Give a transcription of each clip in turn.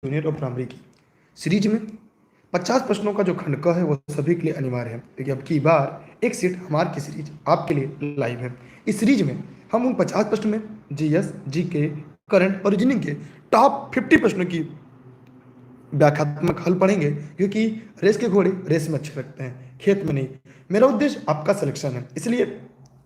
Junior और primary की series में 50 प्रश्नों का जो खंड क है वो सभी के लिए अनिवार्य है, क्योंकि अब की बार एक सीट हमार की सीरीज आपके लिए लाइव है। इस सीरीज में हम उन 50 प्रश्न में जीएस, जीके, करंट और रीजनिंग के टॉप 50 प्रश्नों की व्याख्यात्मक हल पढ़ेंगे, क्योंकि रेस के घोड़े रेस में अच्छे लगते हैं, खेत में नहीं। मेरा उद्देश्य आपका सिलेक्शन है, इसलिए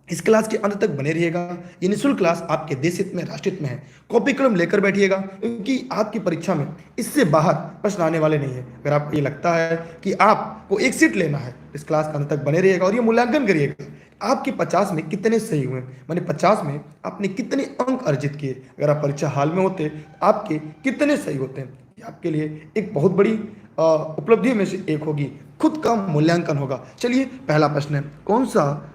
इस क्लास के अंत तक बने रहिएगा। ये निःशुल्क क्लास आपके देश हित में, राष्ट्र हित में है। कॉपी कलम लेकर बैठिएगा, क्योंकि आपकी परीक्षा में इससे बाहर प्रश्न आने वाले नहीं है। अगर आपको ये लगता है कि आपको एक सीट लेना है, इस क्लास के अंत तक बने रहिएगा और ये मूल्यांकन करिएगा आपके 50 में कितने सही हुए, मैंने 50 में आपने कितने अंक अर्जित किए। अगर आप परीक्षा हाल में होते आपके कितने सही होते हैं, ये आपके लिए एक बहुत बड़ी उपलब्धि में से एक होगी। खुद का मूल्यांकन होगा। चलिए, पहला प्रश्न है, कौन सा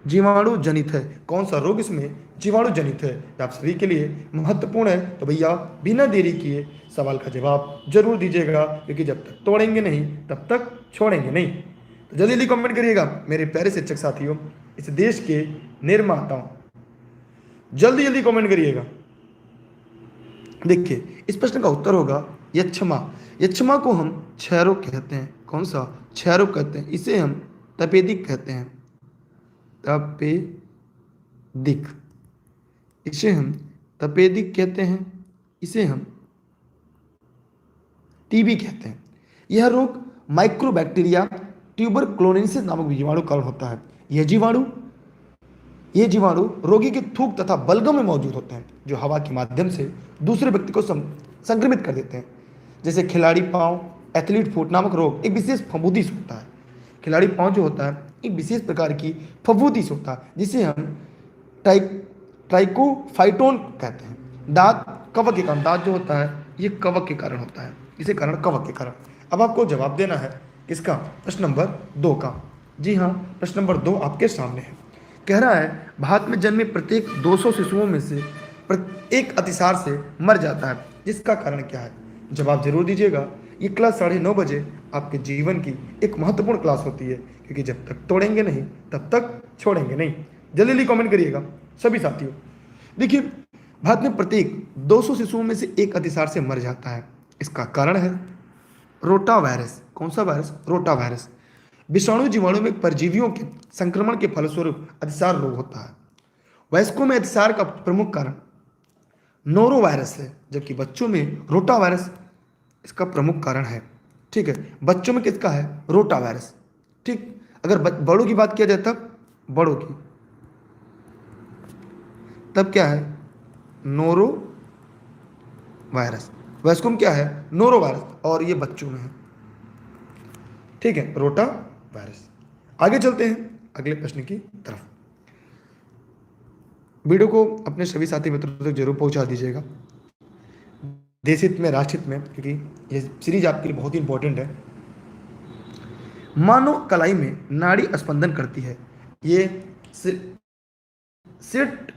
जीवाणु जनित है, कौन सा रोग इसमें जीवाणु जनित है। आप सभी के लिए महत्वपूर्ण है, तो भैया बिना देरी किए सवाल का जवाब जरूर दीजिएगा, क्योंकि जब तक तोड़ेंगे नहीं तब तक छोड़ेंगे नहीं। तो जल्दी जल्दी कमेंट करिएगा मेरे प्यारे शिक्षक साथियों, इस देश के निर्माताओं, जल्दी जल्दी कमेंट करिएगा। देखिए, इस प्रश्न का उत्तर होगा यक्षमा। यक्षमा को हम क्षयरोग कहते हैं। कौन सा? क्षयरोग कहते हैं। इसे हम तपेदिक कहते हैं। तपेदिक, इसे हम तपेदिक कहते हैं। इसे हम टीबी कहते हैं। यह रोग माइक्रोबैक्टीरिया ट्यूबरक्लोनेसिस नामक जीवाणु कारण होता है। ये जीवाणु रोगी के थूक तथा बलगम में मौजूद होते हैं, जो हवा के माध्यम से दूसरे व्यक्ति को संक्रमित कर देते हैं। जैसे खिलाड़ी पांव, एथलीट फुट नामक रोग एक विशेष फफूंदी से होता है। खिलाड़ी पांव जो होता है एक विशेष प्रकार की फफूंदी से होता है, जिसे हम ट्राइकोफाइटोन कहते हैं। दांत कवक के कारण, दांत जो होता है ये कवक के कारण होता है, इसे कारण कवक के कारण। अब आपको जवाब देना है किसका? प्रश्न नंबर 2 का। जी हाँ, प्रश्न नंबर 2 आपके सामने है। कह रहा है, भारत में जन्मे प्रत्येक 200 शिशुओं में से एक अतिसार से मर जाता है, जिसका कारण क्या है? जवाब जरूर दीजिएगा। ये क्लास 9:30 बजे आपके जीवन की एक महत्वपूर्ण क्लास होती है, क्योंकि जब तक तोड़ेंगे नहीं तब तक छोड़ेंगे नहीं। जल्दी जल्दी कमेंट करिएगा सभी साथियों। देखिए, भारत में प्रत्येक 200 शिशुओं में से एक अतिसार से मर जाता है। इसका कारण है रोटा वायरस। कौन सा वायरस? Rota virus. विषाणु जीवाणु में परजीवियों के संक्रमण के फलस्वरूप अतिसार रोग होता है। वयस्कों में अतिसार का प्रमुख कारण नोरो वायरस है, जबकि बच्चों में रोटा वायरस इसका प्रमुख कारण है। ठीक है, बच्चों में किसका है? Rota virus. ठीक, अगर बड़ों की बात किया जाए बड़ों की तब क्या है? Noro virus. वयस्कों में क्या है? नोरो वायरस, और ये बच्चों में है। ठीक है, रोटा वायरस। आगे चलते हैं अगले प्रश्न की तरफ। वीडियो को अपने सभी साथी मित्रों तक जरूर पहुंचा दीजिएगा, देश हित में, राष्ट्र हित में, क्योंकि ये सीरीज आपके लिए बहुत ही इंपॉर्टेंट है। मानव कलाई में नाड़ी स्पंदन करती है। ये सेट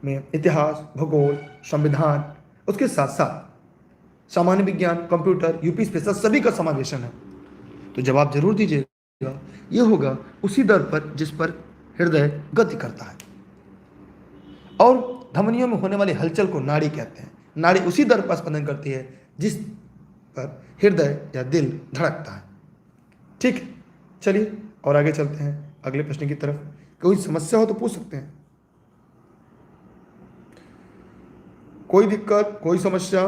में इतिहास, भूगोल, संविधान, उसके साथ साथ सामान्य विज्ञान, कंप्यूटर, यूपी स्पेशल सभी का समावेशन है। तो जवाब जरूर दीजिएगा। यह होगा उसी दर पर जिस पर हृदय गति करता है, और धमनियों में होने वाली हलचल को नाड़ी कहते हैं। नाड़ी उसी दर पर स्पंदन करती है जिस पर हृदय या दिल धड़कता है। ठीक, चलिए और आगे चलते हैं अगले प्रश्न की तरफ। कोई समस्या हो तो पूछ सकते हैं। कोई दिक्कत, कोई समस्या?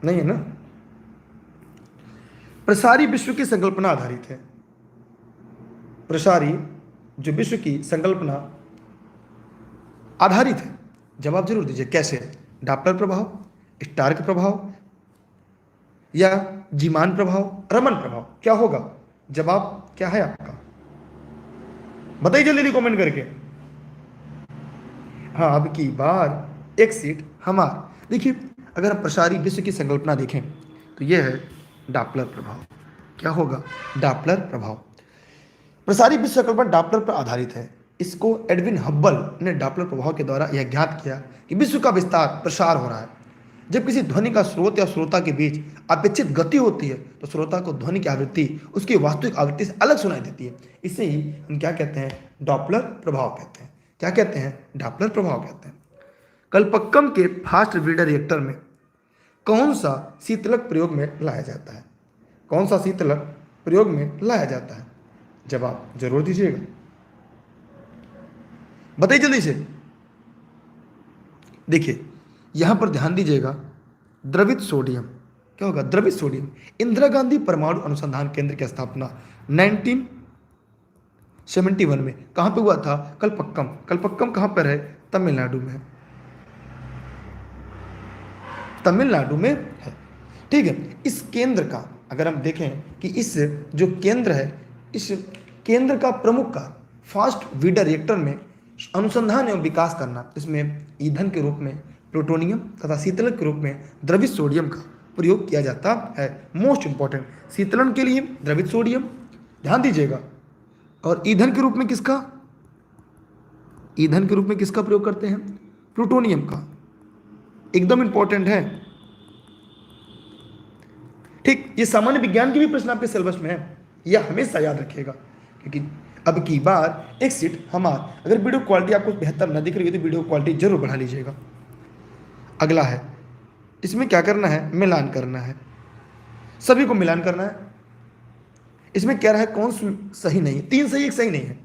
नहीं है ना? प्रसारी विश्व की संकल्पना आधारित है। प्रसारी जो विश्व की संकल्पना आधारित है। जवाब जरूर दीजिए, कैसे? डॉपलर प्रभाव, स्टार्क प्रभाव, या जीमान प्रभाव, रमन प्रभाव? क्या होगा? जवाब क्या है आपका? बताइए जल्दी जल्दी कमेंट करके। हाँ, अब की बार एक सीट हमार। देखिए, अगर हम प्रसारी विश्व की संकल्पना देखें तो यह है डॉपलर प्रभाव। क्या होगा? डॉपलर प्रभाव। प्रसारी विश्व संकल्पना डॉपलर पर आधारित है। इसको एडविन हब्बल ने डॉपलर प्रभाव के द्वारा यह ज्ञात किया कि विश्व का विस्तार, प्रसार हो रहा है। जब किसी ध्वनि का स्रोत या श्रोता के बीच अपेक्षित गति होती है तो श्रोता को ध्वनि की आवृत्ति उसकी वास्तविक आवृत्ति से अलग सुनाई देती है। इसे ही हम क्या कहते हैं? डॉपलर प्रभाव कहते हैं। क्या कहते हैं? डॉपलर प्रभाव कहते हैं। कल्पक्कम के फास्ट ब्रीडर रिएक्टर में कौन सा शीतलक प्रयोग में लाया जाता है? कौन सा शीतलक प्रयोग में लाया जाता है? जवाब जरूर दीजिएगा, बताइए जल्दी से। देखिए यहां पर ध्यान दीजिएगा, द्रवित सोडियम। क्या होगा? द्रवित सोडियम। इंदिरा गांधी परमाणु अनुसंधान केंद्र की स्थापना 1971 में कहां पे हुआ था? कल्पक्कम। कल्पक्कम कहां पर है? तमिलनाडु में है। तमिलनाडु में है, ठीक है। इस केंद्र का अगर हम देखें कि इस जो केंद्र है, इस केंद्र का प्रमुख का फास्ट ब्रीडर रिएक्टर में अनुसंधान एवं विकास करना, इसमें ईंधन के रूप में प्लूटोनियम तथा शीतलक के रूप में द्रवित सोडियम का प्रयोग किया जाता है। मोस्ट इंपॉर्टेंट, शीतलन के लिए द्रवित सोडियम, ध्यान दीजिएगा। और ईंधन के रूप में किसका? ईंधन के रूप में किसका प्रयोग करते हैं? प्लूटोनियम का। एकदम इंपॉर्टेंट है, ठीक। ये सामान्य विज्ञान के भी प्रश्न आपके सिलेबस में है, यह हमेशा याद रखिएगा, क्योंकि अब की बार एक सीट हमारा, अगर वीडियो क्वालिटी आपको बेहतर न दिख रही है तो वीडियो क्वालिटी जरूर बढ़ा लीजिएगा। अगला है, इसमें क्या करना है? मिलान करना है, सभी को मिलान करना है। इसमें क्या रहा है? कौन सही नहीं है? 3 सही 1 सही नहीं है।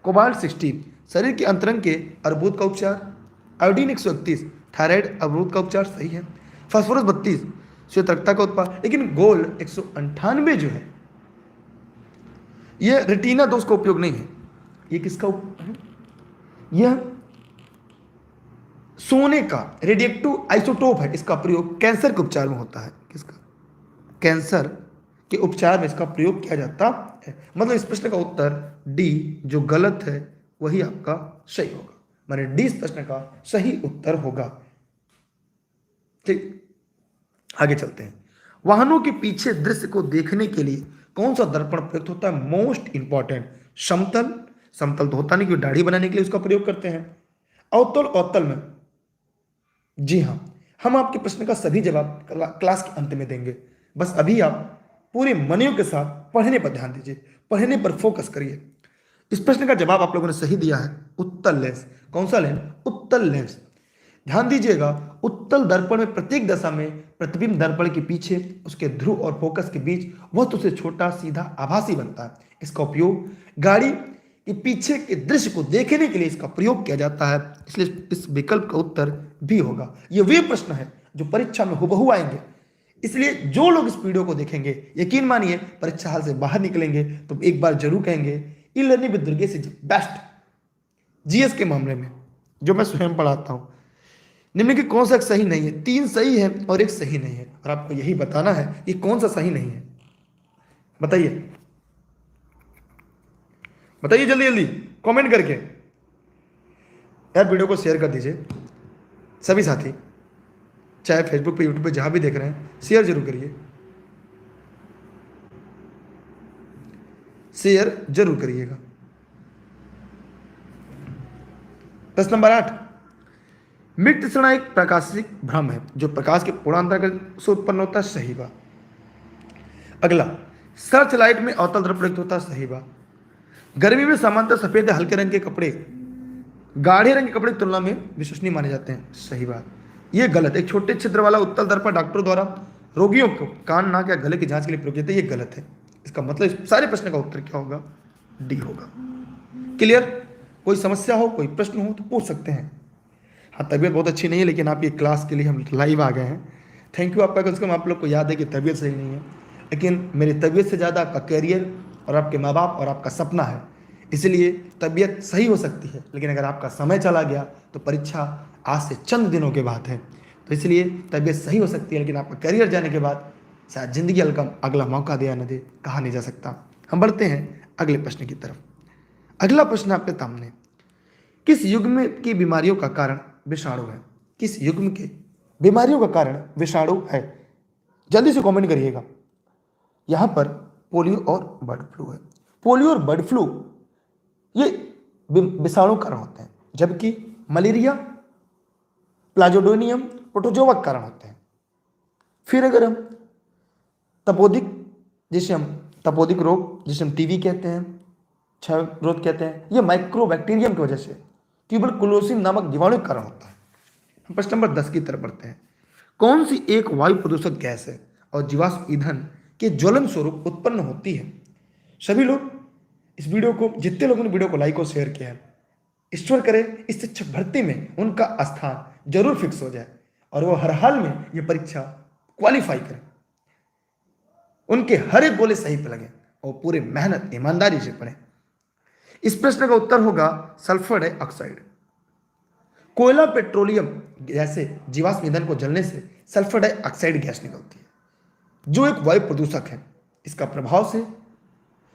कोबाल्ट 16 शरीर के अंतरंग के अर्बुद का उपचार। आयोडीन 131 थायराइड अवरोध का उपचार, सही है। फास्फोरस 32 श्वेत रक्तता का उत्पाद। लेकिन गोल्ड 198 जो है, यह रेटिना दोष का उपयोग नहीं है। ये किसका है? यह सोने का रेडिएक्टिव आइसोटोप है। इसका प्रयोग कैंसर के उपचार में होता है। किसका? कैंसर के उपचार में इसका प्रयोग किया जाता है। मतलब इस प्रश्न का उत्तर डी जो गलत है वही आपका सही होगा, माने डी इस प्रश्न का सही उत्तर होगा, ठीक। आगे चलते हैं। वाहनों के पीछे दृश्य को देखने के लिए कौन सा दर्पण प्रयुक्त होता है? मोस्ट इंपॉर्टेंट, समतल। समतल तो होता नहीं, क्योंकि दाढ़ी बनाने के लिए उसका प्रयोग करते हैं। अवतल, अवतल में, जी हाँ, हम आपके प्रश्न का सभी जवाब क्लास के अंत में देंगे। बस अभी आप पूरे मनोयोग के साथ पढ़ने पर ध्यान दीजिए, पढ़ने पर फोकस करिए। इस प्रश्न का जवाब आप लोगों ने सही दिया है, उत्तल लेंस। कौन सा लेंस? उत्तल लेंस। ध्यान दीजिएगा, उत्तल दर्पण में प्रत्येक दशा में प्रतिबिंब दर्पण के पीछे उसके ध्रुव और फोकस के बीच वस्तु से छोटा सीधा आभासी बनता है। इसका उपयोग गाड़ी के पीछे के दृश्य को देखने के लिए इसका प्रयोग किया जाता है, इसलिए इस विकल्प का उत्तर भी होगा। ये वे प्रश्न है जो परीक्षा में हुबहू आएंगे, इसलिए जो लोग इस वीडियो को देखेंगे, यकीन मानिए परीक्षा हाल से बाहर निकलेंगे तो एक बार जरूर कहेंगे e learning with Durgesh is best. GS के मामले में जो मैं स्वयं पढ़ाता हूं, निम्नलिखित कौन सा सही नहीं है? 3 सही है और 1 सही नहीं है, और आपको यही बताना है कि कौन सा सही नहीं है। बताइए, बताइए जल्दी जल्दी कमेंट करके। यार वीडियो को शेयर कर दीजिए, सभी साथी, चाहे फेसबुक पे, यूट्यूब पे, जहां भी देख रहे हैं, शेयर जरूर करिए, शेयर जरूर करिएगा। प्रश्न नंबर 8, मृत क्षण एक प्रकाशिक भ्रम है जो प्रकाश के पूर्णांतर से उत्पन्न होता है, सही बात। अगला, सर्च लाइट में अवतल दर्पण प्रयुक्त होता है, सही बात। गर्मी में सामान्यतः सफेद हल्के रंग के कपड़े गाढ़े रंग के कपड़े की तुलना में विश्वसनीय माने जाते हैं, सही बात। यह गलत। एक छोटे छिद्र वाला उत्तल दर्पण डॉक्टरों द्वारा रोगियों को कान, नाक या गले की जांच के लिए प्रयोग किया जाता है, यह गलत है। इसका मतलब इस सारे प्रश्न का उत्तर क्या होगा? डी होगा। क्लियर? कोई समस्या हो, कोई प्रश्न हो तो पूछ सकते हैं। हाँ, तबीयत बहुत अच्छी नहीं है, लेकिन आपकी क्लास के लिए हम लाइव आ गए हैं। थैंक यू आपका। कम से कम आप लोग को याद है कि तबीयत सही नहीं है, लेकिन मेरी तबीयत से ज़्यादा आपका करियर और आपके माँ बाप और आपका सपना है। इसलिए तबीयत सही हो सकती है, लेकिन अगर आपका समय चला गया तो परीक्षा आज से चंद दिनों के बाद है। तो इसलिए तबीयत सही हो सकती है, लेकिन आपका करियर जाने के बाद शायद जिंदगी अगला मौका दे या न दे, कहा नहीं जा सकता। हम बढ़ते हैं अगले प्रश्न की तरफ। अगला प्रश्न आपके सामने, किस युग्म की बीमारियों का कारण विषाणु है? किस युग्म के बीमारियों का कारण विषाणु है? जल्दी से कमेंट करिएगा। यहां पर पोलियो और बर्ड फ्लू है। पोलियो और बर्ड फ्लू ये विषाणु कारण होते हैं, जबकि मलेरिया, प्लाज्मोडियम, प्रोटोजोआ कारण होते हैं। फिर अगर हम तपोदिक, जिसे हम तपोदिक रोग, जिसे हम टीबी कहते हैं, क्षय रोग कहते हैं, ये माइक्रोबैक्टीरियम की वजह से ट्यूबरकुलोसिस नामक जीवाणु के कारण होता है। हम प्रश्न नंबर 10 की तरफ बढ़ते हैं। कौन सी एक वायु प्रदूषक गैस है और जीवाश्म ईंधन के ज्वलन स्वरूप उत्पन्न होती है? सभी लोग इस वीडियो को, जितने लोगों ने वीडियो को लाइक और शेयर किया है, ईश्वर करे इस शिक्षक भर्ती में उनका स्थान जरूर फिक्स हो जाए और वो हर हाल में ये परीक्षा क्वालिफाई करें, उनके हर एक गोले सही पे लगे और पूरे मेहनत ईमानदारी से पढ़ें। इस प्रश्न का उत्तर होगा सल्फर डाइऑक्साइड। कोयला, पेट्रोलियम जैसे जीवाश्म ईंधन को जलने से सल्फर डाइऑक्साइड गैस निकलती है, जो एक वायु प्रदूषक है। इसका प्रभाव से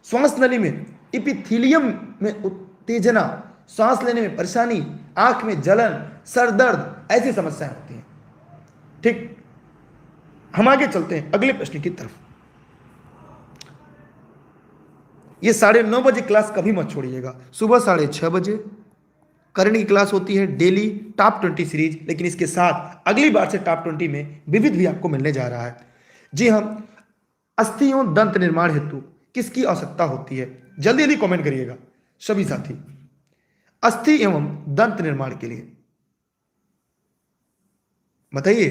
श्वास नली में इपिथीलियम में उत्तेजना, सांस लेने में परेशानी, आंख में जलन, सर दर्द, ऐसी समस्याएं होती हैं। ठीक, हम आगे चलते हैं अगले प्रश्न की तरफ। ये 9:30 बजे क्लास कभी मत छोड़िएगा। सुबह 6:30 बजे करंट की क्लास होती है डेली, टॉप 20 सीरीज। लेकिन इसके साथ अगली बार से टॉप 20 में विविध भी आपको मिलने जा रहा है। जी हम अस्थि एवं दंत निर्माण हेतु किसकी आवश्यकता होती है? जल्दी जल्दी कमेंट करिएगा सभी साथी। अस्थि एवं दंत निर्माण के लिए बताइए।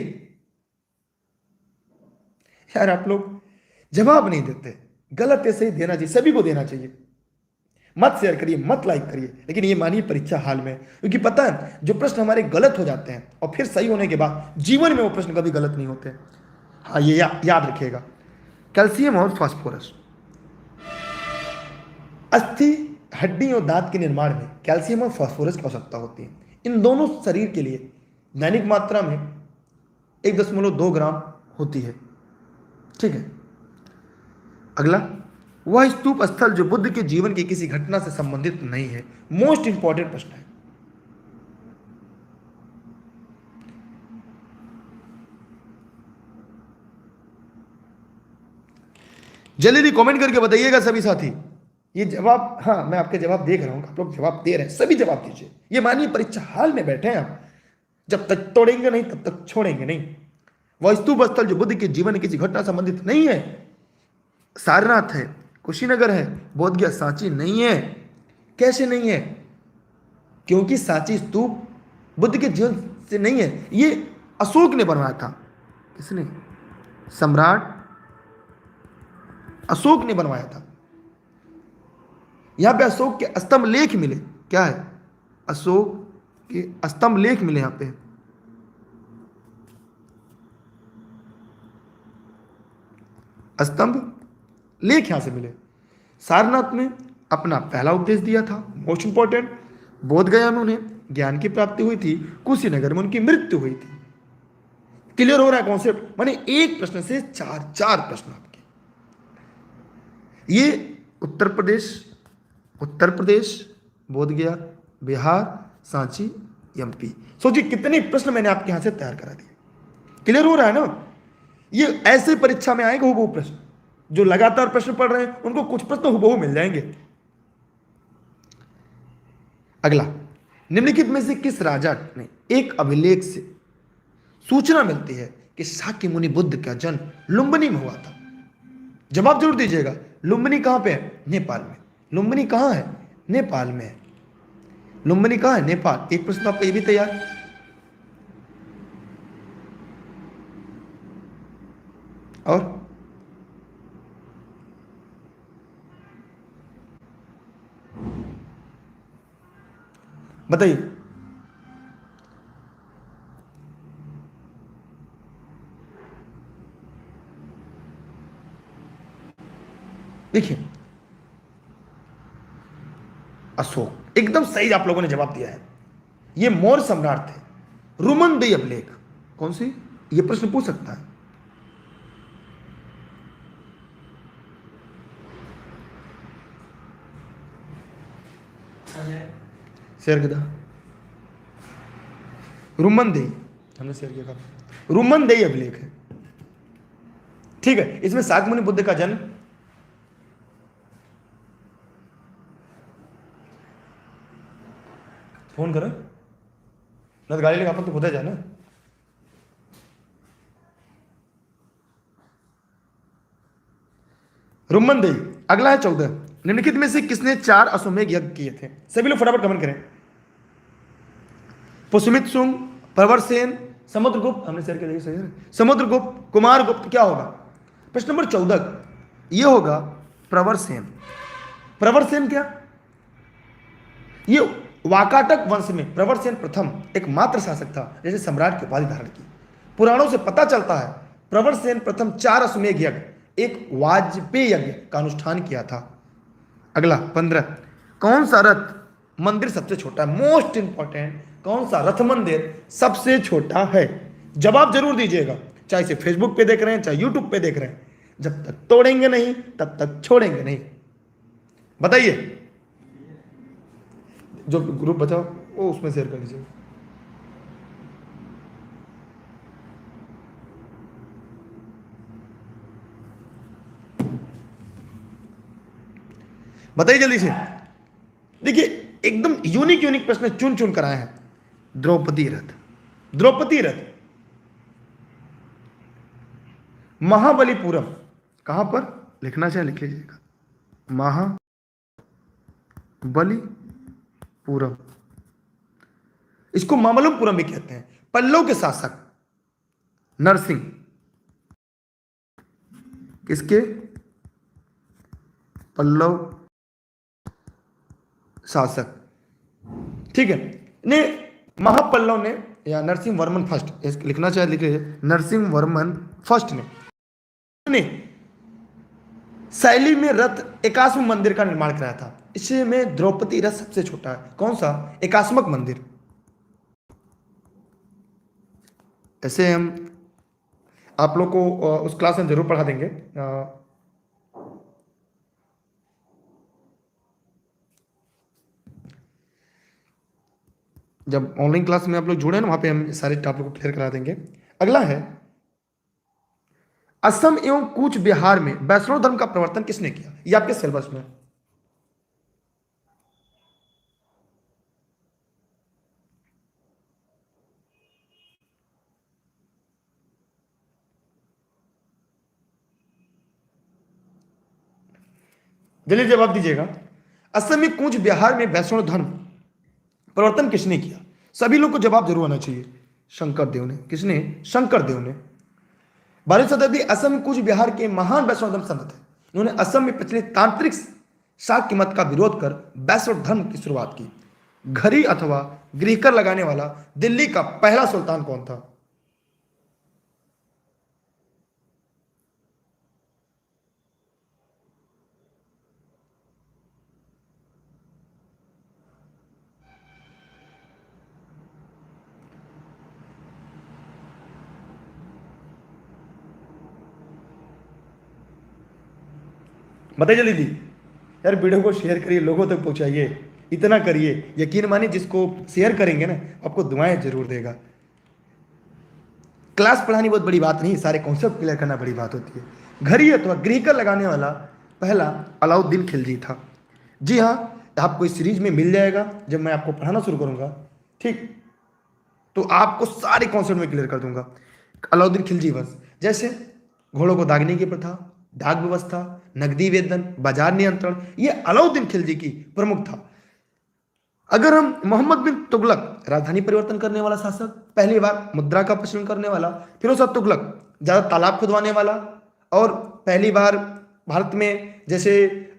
यार आप लोग जवाब नहीं देते, गलत है सही देना चाहिए, सभी को देना चाहिए। मत शेयर करिए, मत लाइक करिए, लेकिन ये मानिए परीक्षा हाल में, क्योंकि पता है जो प्रश्न हमारे गलत हो जाते हैं और फिर सही होने के बाद जीवन में वो प्रश्न कभी गलत नहीं होते। हाँ ये याद रखिएगा। कैल्शियम और फास्फोरस, अस्थि, हड्डी और दांत के निर्माण में कैल्शियम और फास्फोरस की आवश्यकता होती है। इन दोनों शरीर के लिए दैनिक मात्रा में 1.2 ग्राम होती है। ठीक है, अगला, वह स्तूप स्थल जो बुद्ध के जीवन की किसी घटना से संबंधित नहीं है। मोस्ट इंपॉर्टेंट प्रश्न है। जल्दी कमेंट करके बताइएगा सभी साथी। ये जवाब, हाँ मैं आपके जवाब देख रहा हूं, आप लोग जवाब दे रहे हैं, सभी जवाब दीजिए। ये मानिए परीक्षा हाल में बैठे हैं आप, जब तक तोड़ेंगे नहीं तब तक छोड़ेंगे नहीं। वह स्तूप स्थल जो बुद्ध के जीवन की किसी घटना संबंधित नहीं है, सारनाथ है, कुशीनगर है, बोध गया, सांची नहीं है। कैसे नहीं है? क्योंकि सांची स्तूप बुद्ध के जीवन से नहीं है, ये अशोक ने बनवाया था। किसने? सम्राट अशोक ने बनवाया था। यहां पे अशोक के स्तंभ लेख मिले। क्या है? अशोक के स्तंभ लेख मिले यहां पे। स्तंभ लेख यहां से मिले। सारनाथ में अपना पहला उपदेश दिया था, मोस्ट इंपॉर्टेंट। बोध गया में उन्हें ज्ञान की प्राप्ति हुई थी। कुशीनगर में उनकी मृत्यु हुई थी। क्लियर हो रहा है कॉन्सेप्ट? माने एक प्रश्न से चार प्रश्न आपके। ये उत्तर प्रदेश, बोध गया, बिहार, सांची, एमपी। सोचिए कितने प्रश्न मैंने आपके यहां से तैयार करा दिए। क्लियर हो रहा है ना? ये ऐसे परीक्षा में आएगा हुबहू प्रश्न। जो लगातार प्रश्न पढ़ रहे हैं उनको कुछ प्रश्न हुबहू मिल जाएंगे। अगला, निम्नलिखित में से किस राजा ने एक अभिलेख से सूचना मिलती है कि शाक्य मुनि बुद्ध का जन्म लुम्बिनी में हुआ था? जवाब जरूर दीजिएगा। लुम्बिनी कहां पे है? नेपाल में। लुम्बिनी कहां है? नेपाल में है। लुम्बिनी कहां है? नेपाल। एक प्रश्न आपका ये भी तैयार। और बताइए। देखिए, अशोक, एकदम सही आप लोगों ने जवाब दिया है। ये मौर्य सम्राट थे। रुमनदेई अभिलेख कौन सी? ये प्रश्न पूछ सकता है। शेयर किया रुमनदेई, हमने शेयर किया था। रुमनदेई अभिलेख है। ठीक है, इसमें शाक्य मुनि बुद्ध का जन्म फोन करो न, गाड़ी लेकर अपन तो खुद जाना। रुमनदेई। अगला है 14। निम्नलिखित में से किसने 4 अश्वमेध यज्ञ किए थे? सभी लोग फटाफट कमेंट करें। पुष्मित सुंग, प्रवर सेन, समुद्रगुप्त, हमने शेयर किया सही है, समुद्रगुप्त, कुमारगुप्त, क्या होगा? प्रश्न नंबर 14 ये होगा प्रवर सेन। प्रवर सेन क्या? ये वाकाटक वंश में प्रवर सेन प्रथम एकमात्र शासक था जैसे सम्राट की उपाधि धारण की। पुराणों से पता चलता है प्रवर सेन प्रथम 4 अश्वमेध यज्ञ, एक वाजपेय यज्ञ का अनुष्ठान किया था। अगला 15 कौन सा रथ मंदिर सबसे छोटा है? मोस्ट इंपॉर्टेंट, कौन सा रथ मंदिर सबसे छोटा है? जवाब जरूर दीजिएगा, चाहे इसे फेसबुक पे देख रहे हैं चाहे यूट्यूब पे देख रहे हैं। जब तक तोड़ेंगे नहीं तब तक छोड़ेंगे नहीं। बताइए, जो ग्रुप बचाओ वो उसमें शेयर कर लीजिए। बताइए जल्दी से। देखिए एकदम यूनिक यूनिक प्रश्न चुन चुन कर आए हैं। द्रौपदी रथ, द्रौपदी रथ महाबलीपुरम कहां पर लिखना चाहिए लिख लीजिएगा, महाबलीपुरम, इसको मामल्लपुरम भी कहते हैं। पल्लव के शासक नरसिंह, किसके? पल्लव शासक, ठीक है। ने महापल्लव ने या नरसिंह वर्मन फर्स्ट लिखना चाहिए लिख लीजिए, नरसिंह वर्मन फर्स्ट ने शैली में रथ एकाश्म मंदिर का निर्माण कराया था। इसे में द्रौपदी रथ सबसे छोटा है। कौन सा? एकाश्मक मंदिर। ऐसे हम आप लोग को उस क्लास में जरूर पढ़ा देंगे। जब ऑनलाइन क्लास में आप लोग जुड़े ना वहां पे हम सारे टॉपिक को क्लियर करा देंगे। अगला है असम एवं कूच बिहार में वैष्णव धर्म का प्रवर्तन किसने किया? ये आपके सिलेबस में। जल्दी जवाब दीजिएगा। असम में कूच बिहार में वैष्णव धर्म प्रवर्तन किसने किया? सभी लोग को जवाब जरूर आना चाहिए। शंकर देव ने। किसने? शंकर देव ने। 12वीं शताब्दी असम कूच बिहार के महान वैष्णव धर्म संत थे। इन्होंने असम में प्रचलित तांत्रिक शाक्य मत का विरोध कर वैष्णव धर्म की शुरुआत की। घड़ी अथवा गृहकर लगाने वाला दिल्ली का पहला सुल्तान कौन था? बताइए जल्दी दी। यार वीडियो को शेयर करिए, लोगों तक पहुंचाइए, इतना करिए। यकीन मानिए जिसको शेयर करेंगे ना आपको दुआएं जरूर देगा। क्लास पढ़ानी बहुत बड़ी बात नहीं, सारे कॉन्सेप्ट क्लियर करना बड़ी बात होती है। घड़ी अथवा गृहकर लगाने वाला पहला अलाउद्दीन खिलजी था। जी हाँ, आपको इस सीरीज में मिल जाएगा जब मैं आपको पढ़ाना शुरू करूंगा, ठीक? तो आपको सारे कॉन्सेप्ट में क्लियर कर दूंगा। अलाउद्दीन खिलजी वंश, जैसे घोड़ों को दागने की प्रथा, डाक व्यवस्था, नकदी वेतन, बाजार नियंत्रण, ये अलाउद्दीन खिलजी की प्रमुख था। अगर हम मोहम्मद बिन तुगलक, राजधानी परिवर्तन करने वाला शासक, पहली बार मुद्रा का प्रचलन करने वाला। फिरोज शाह तुगलक, ज्यादा तालाब खुदवाने वाला, और पहली बार भारत में जैसे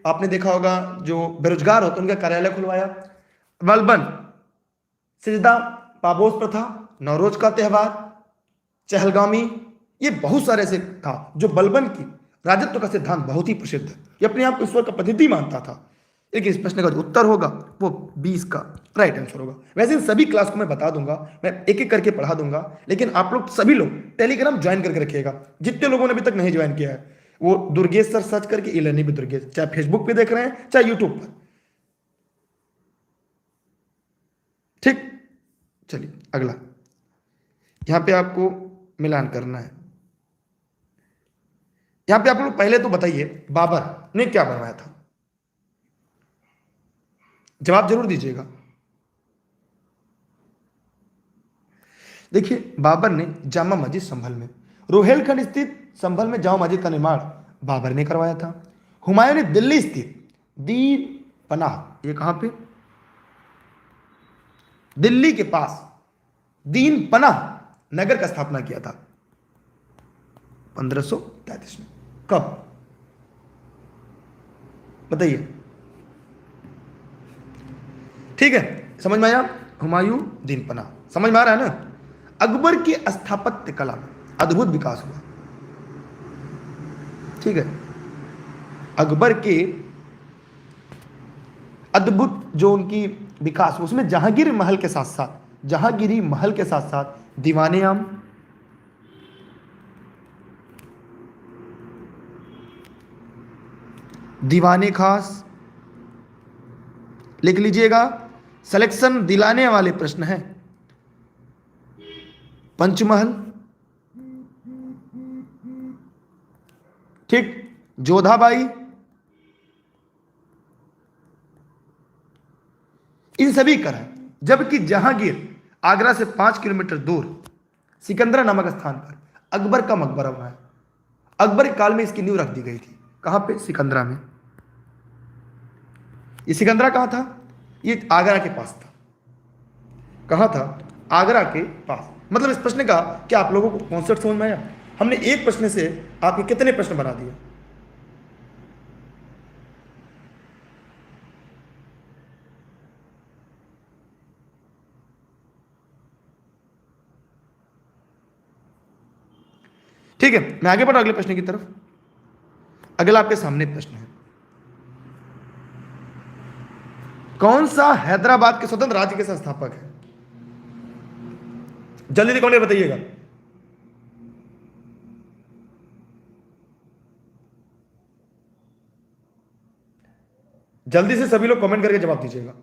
आपने देखा होगा जो बेरोजगार होते उनका कार्यालय खुलवाया। बलबन, सिजदा पाबोस प्रथा, नौरोज का त्यौहार, चहलगामी, ये बहुत सारे ऐसे था जो बलबन की राजत्व का सिद्धांत बहुत ही प्रसिद्ध है। ये अपने आप को ईश्वर का पद्धति मानता था। लेकिन इस प्रश्न का जो उत्तर होगा वो 20 का राइट आंसर होगा। वैसे इन सभी क्लास को मैं बता दूंगा, मैं एक एक करके पढ़ा दूंगा, लेकिन आप लोग सभी लोग टेलीग्राम ज्वाइन करके रखिएगा। जितने लोगों ने अभी तक नहीं ज्वाइन किया है वो दुर्गेश सर सर्च करके ई लर्निंग विद दुर्गेश, चाहे फेसबुक पे देख रहे हैं चाहे यूट्यूब पर, ठीक? चलिए अगला, यहां पे आपको मिलान करना है। यहां पे आप लोग पहले तो बताइए बाबर ने क्या बनवाया था? जवाब जरूर दीजिएगा। देखिए बाबर ने जामा मस्जिद संभल में, रोहेलखंड स्थित संभल में जामा मस्जिद का निर्माण बाबर ने करवाया था। हुमायूं ने दिल्ली स्थित दीन पनाह, ये कहां पे? दिल्ली के पास दीन पनाह नगर का स्थापना किया था? 1533 में। कब? बताइए। ठीक है, समझ में आया? हुमायूं, दीन पनाह, समझ में आ रहा है ना? अकबर की स्थापत्य कला में अद्भुत विकास हुआ। ठीक है, अकबर के अद्भुत जो उनकी विकास, उसमें जहांगीर महल के साथ साथ, जहांगीरी महल के साथ साथ दीवाने आम, दीवाने खास, लिख लीजिएगा, सिलेक्शन दिलाने वाले प्रश्न हैं। पंचमहल, ठीक, जोधाबाई, इन सभी का है। जबकि जहांगीर आगरा से 5 किलोमीटर दूर सिकंदरा नामक स्थान पर अकबर का मकबरा बना है। अकबर के काल में इसकी नींव रख दी गई थी। कहां पे? सिकंदरा में। ये सिकंदरा कहां था? ये आगरा के पास था। कहां था? आगरा के पास। मतलब इस प्रश्न का क्या आप लोगों को कॉन्सेप्ट समझ में आया? हमने एक प्रश्न से आपके कितने प्रश्न बना दिए? ठीक है, मैं आगे बढ़ा अगले प्रश्न की तरफ। अगला आपके सामने प्रश्न है, कौन सा हैदराबाद के स्वतंत्र राज्य के संस्थापक है? जल्दी से कौन बताइएगा। जल्दी से सभी लोग कमेंट करके जवाब दीजिएगा,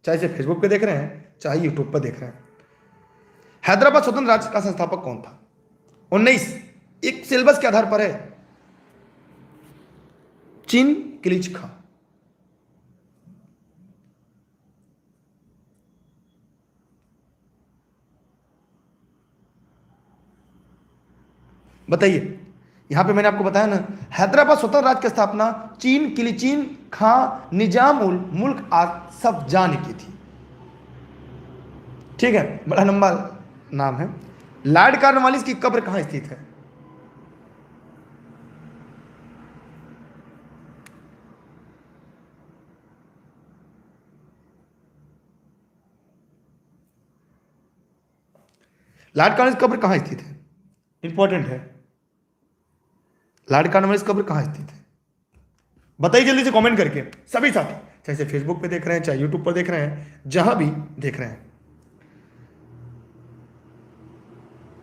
चाहे से फेसबुक पे देख रहे हैं चाहे यूट्यूब पर देख रहे हैं। हैदराबाद स्वतंत्र राज्य का संस्थापक कौन था? 19, एक सिलेबस के आधार पर है। चिन किलिच खां। बताइए, यहां पे मैंने आपको बताया ना, हैदराबाद स्वतंत्र राज्य की स्थापना चीन किलिचीन खां निजाम उल मुल्क आसफ जाह ने की थी। ठीक है, बड़ा लंबा नाम है। लॉर्ड कॉर्नवालिस की कब्र कहां स्थित है? लॉर्ड कॉर्नवालिस कब्र कहां स्थित है? इंपॉर्टेंट है। लॉर्ड कॉर्नवालिस कब्र कहां स्थित है? बताइए जल्दी से कमेंट करके सभी साथी, चाहे फेसबुक पे देख रहे हैं चाहे यूट्यूब पर देख रहे हैं, जहां भी देख रहे हैं।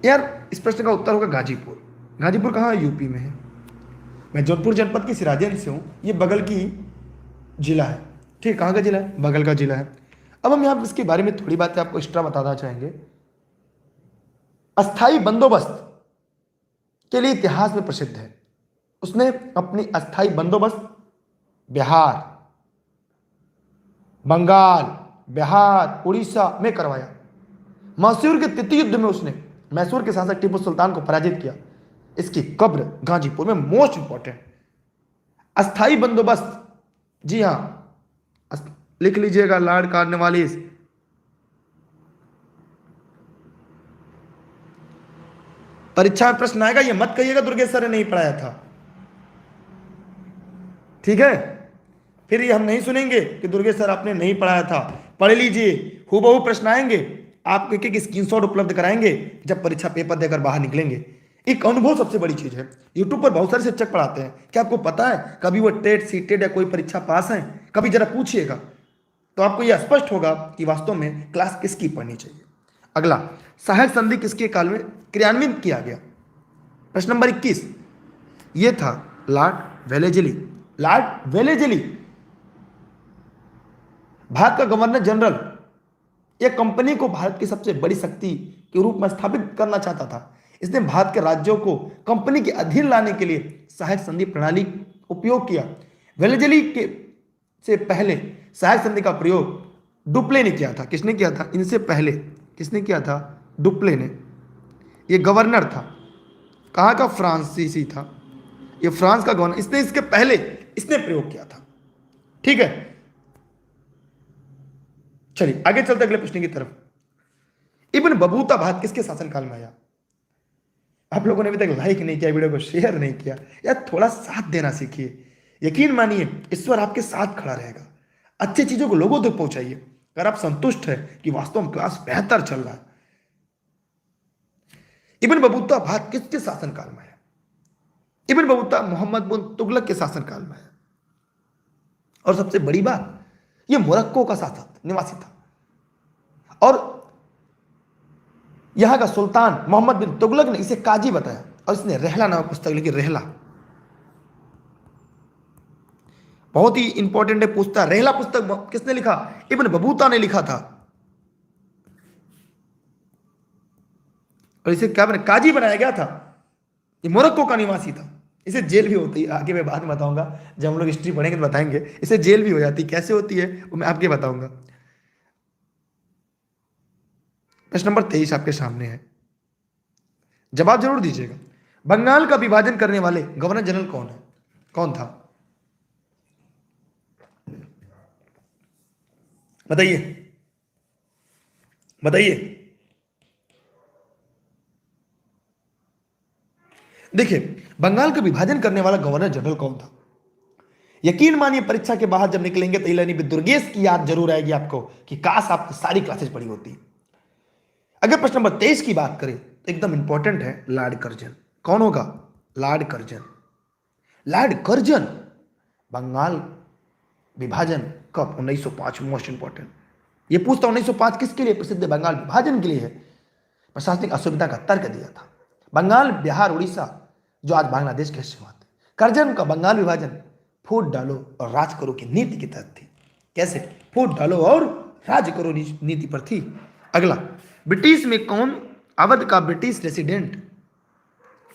यार, इस प्रश्न का उत्तर होगा गाजीपुर। गाजीपुर कहां है? यूपी में है। मैं जौनपुर जनपद की सिराजेंद्र से हूँ, ये बगल की जिला है। ठीक, कहाँ का जिला है? बगल का जिला है। अब हम यहाँ इसके बारे में थोड़ी बातें आपको एक्स्ट्रा बताना चाहेंगे। अस्थाई बंदोबस्त के लिए इतिहास में प्रसिद्ध है। उसने अपनी अस्थाई बंदोबस्त बिहार, बंगाल, बिहार, उड़ीसा में करवाया। मैसूर के तृतीय युद्ध में उसने मैसूर के शासक टीपू सुल्तान को पराजित किया। इसकी कब्र गाजीपुर में। मोस्ट इंपॉर्टेंट अस्थाई बंदोबस्त, जी हां, लिख लीजिएगा, लॉर्ड कॉर्नवालिस। परीक्षा में प्रश्न आएगा, ये मत कहिएगा दुर्गेश सर ने नहीं पढ़ाया था। ठीक है, फिर ये हम नहीं सुनेंगे कि दुर्गेश सर आपने नहीं पढ़ाया था। पढ़ लीजिए, हूबहू प्रश्न आएंगे, आपको एक एक स्क्रीनशॉट उपलब्ध कराएंगे जब परीक्षा पेपर देकर बाहर निकलेंगे। एक अनुभव सबसे बड़ी चीज है। यूट्यूब पर बहुत सारे शिक्षक पढ़ाते हैं, क्या आपको पता है कभी वो टेट सीटेट या कोई परीक्षा पास है? कभी जरा पूछिएगा, तो आपको यह स्पष्ट होगा कि वास्तव में क्लास किसकी पढ़नी चाहिए। अगला, सहायक संधि किसके काल में क्रियान्वित किया गया? प्रश्न नंबर 21, यह था Lord Wellesley. Lord Wellesley Bharat का गवर्नर जनरल, एक कंपनी को भारत की सबसे बड़ी शक्ति के रूप में स्थापित करना चाहता था। इसने भारत के राज्यों को कंपनी के अधीन लाने के लिए सहायक संधि प्रणाली उपयोग किया। वेलेजली के से पहले सहायक संधि का प्रयोग डुप्ले ने किया था। किसने किया था? इनसे पहले किसने किया था? डुप्ले ने। ये गवर्नर था, कहाँ का? फ्रांसीसी था, ये फ्रांस का गवर्नर। इसने इसके पहले इसने प्रयोग किया था। ठीक है, चलिए आगे चलते अगले प्रश्न की तरफ। इब्न बबूता भारत किसके शासनकाल में आया? आप लोगों ने अभी तक लाइक नहीं किया, वीडियो को शेयर नहीं किया, यार थोड़ा साथ देना सीखिए। यकीन मानिए ईश्वर आपके साथ खड़ा रहेगा। अच्छी चीजों को लोगों तक पहुंचाइए। अगर आप संतुष्ट है कि वास्तव में क्लास बेहतर चल रहा है। इब्न बतूता भारत किसके शासनकाल में है? इब्न बतूता मोहम्मद बिन तुगलक के शासनकाल में है। और सबसे बड़ी बात, यह मोरक्को का शासक निवासी था और यहां का सुल्तान मोहम्मद बिन तुगलक ने इसे काजी बताया और इसने रहला नामक पुस्तक लिखी। रहला बहुत ही इंपॉर्टेंट है, पूछता रहला पुस्तक किसने लिखा? इब्न बतूता ने लिखा था। और इसे क्या बना, काजी बनाया गया था। ये मोरक्को का निवासी था। इसे जेल भी होती है, आगे मैं बाद में बताऊंगा, जब हम लोग हिस्ट्री पढ़ेंगे तो बताएंगे। इसे जेल भी हो जाती, कैसे होती है वो मैं आपके बताऊंगा। प्रश्न नंबर 23 आपके सामने है, जवाब जरूर दीजिएगा। बंगाल का विभाजन करने वाले गवर्नर जनरल कौन है? कौन था? बताइए बताइए। देखिए, बंगाल का विभाजन करने वाला गवर्नर जनरल कौन था? यकीन मानिए परीक्षा के बाहर जब निकलेंगे तो इलानी दुर्गेश की याद जरूर आएगी आपको कि काश आपकी सारी क्लासेस पढ़ी होती। अगर प्रश्न नंबर 23 की बात करें तो एकदम इंपॉर्टेंट है, लॉर्ड कर्जन। कौन होगा? Lord Curzon. Lord Curzon Bengal विभाजन कब? 1905। मोस्ट इंपॉर्टेंट ये पूछता 1905 किसके लिए प्रसिद्ध है? बंगाल विभाजन के लिए है। प्रशासनिक असुविधा का तर्क दिया था। बंगाल, बिहार, उड़ीसा जो आज बांग्लादेश के हिस्से हुआ थे। कर्जन का बंगाल विभाजन फूट डालो और राज करो की नीति के तहत थी। कैसे? फूट डालो और राज करो नीति पर थी। अगला, ब्रिटिश में कौन अवध का ब्रिटिश रेसिडेंट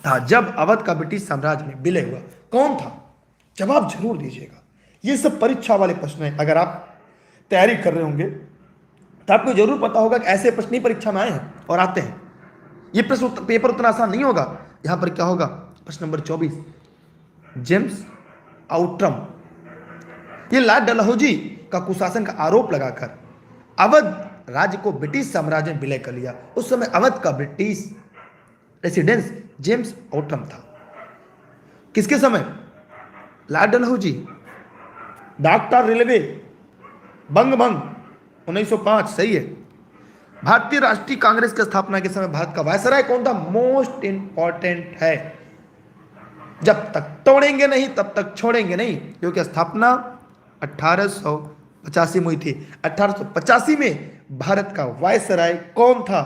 था जब अवध का ब्रिटिश साम्राज्य में विलय हुआ? कौन था? जवाब जरूर दीजिएगा। ये सब परीक्षा वाले प्रश्न हैं। अगर आप तैयारी कर रहे होंगे तो आपको जरूर पता होगा कि ऐसे प्रश्न ही परीक्षा में आए हैं और आते हैं। ये प्रश्न पेपर उतना आसान नहीं होगा। यहां पर क्या होगा? प्रश्न नंबर 24, जेम्स आउट्रम, ये लॉर्ड डलहौजी का कुशासन का आरोप लगाकर अवध राज्य को ब्रिटिश साम्राज्य में विलय कर लिया। उस समय अवध का ब्रिटिश रेसिडेंस जेम्स आउट्रम था। किसके समय? लॉर्ड डलहौजी। डॉक्टर रेलवे बंग भंग 1905, सही है। भारतीय राष्ट्रीय कांग्रेस की स्थापना के समय भारत का वायसराय कौन था? मोस्ट इंपॉर्टेंट है। जब तक तोड़ेंगे नहीं तब तक छोड़ेंगे नहीं, क्योंकि स्थापना 1885 में हुई थी। 1885 में भारत का वायसराय कौन था?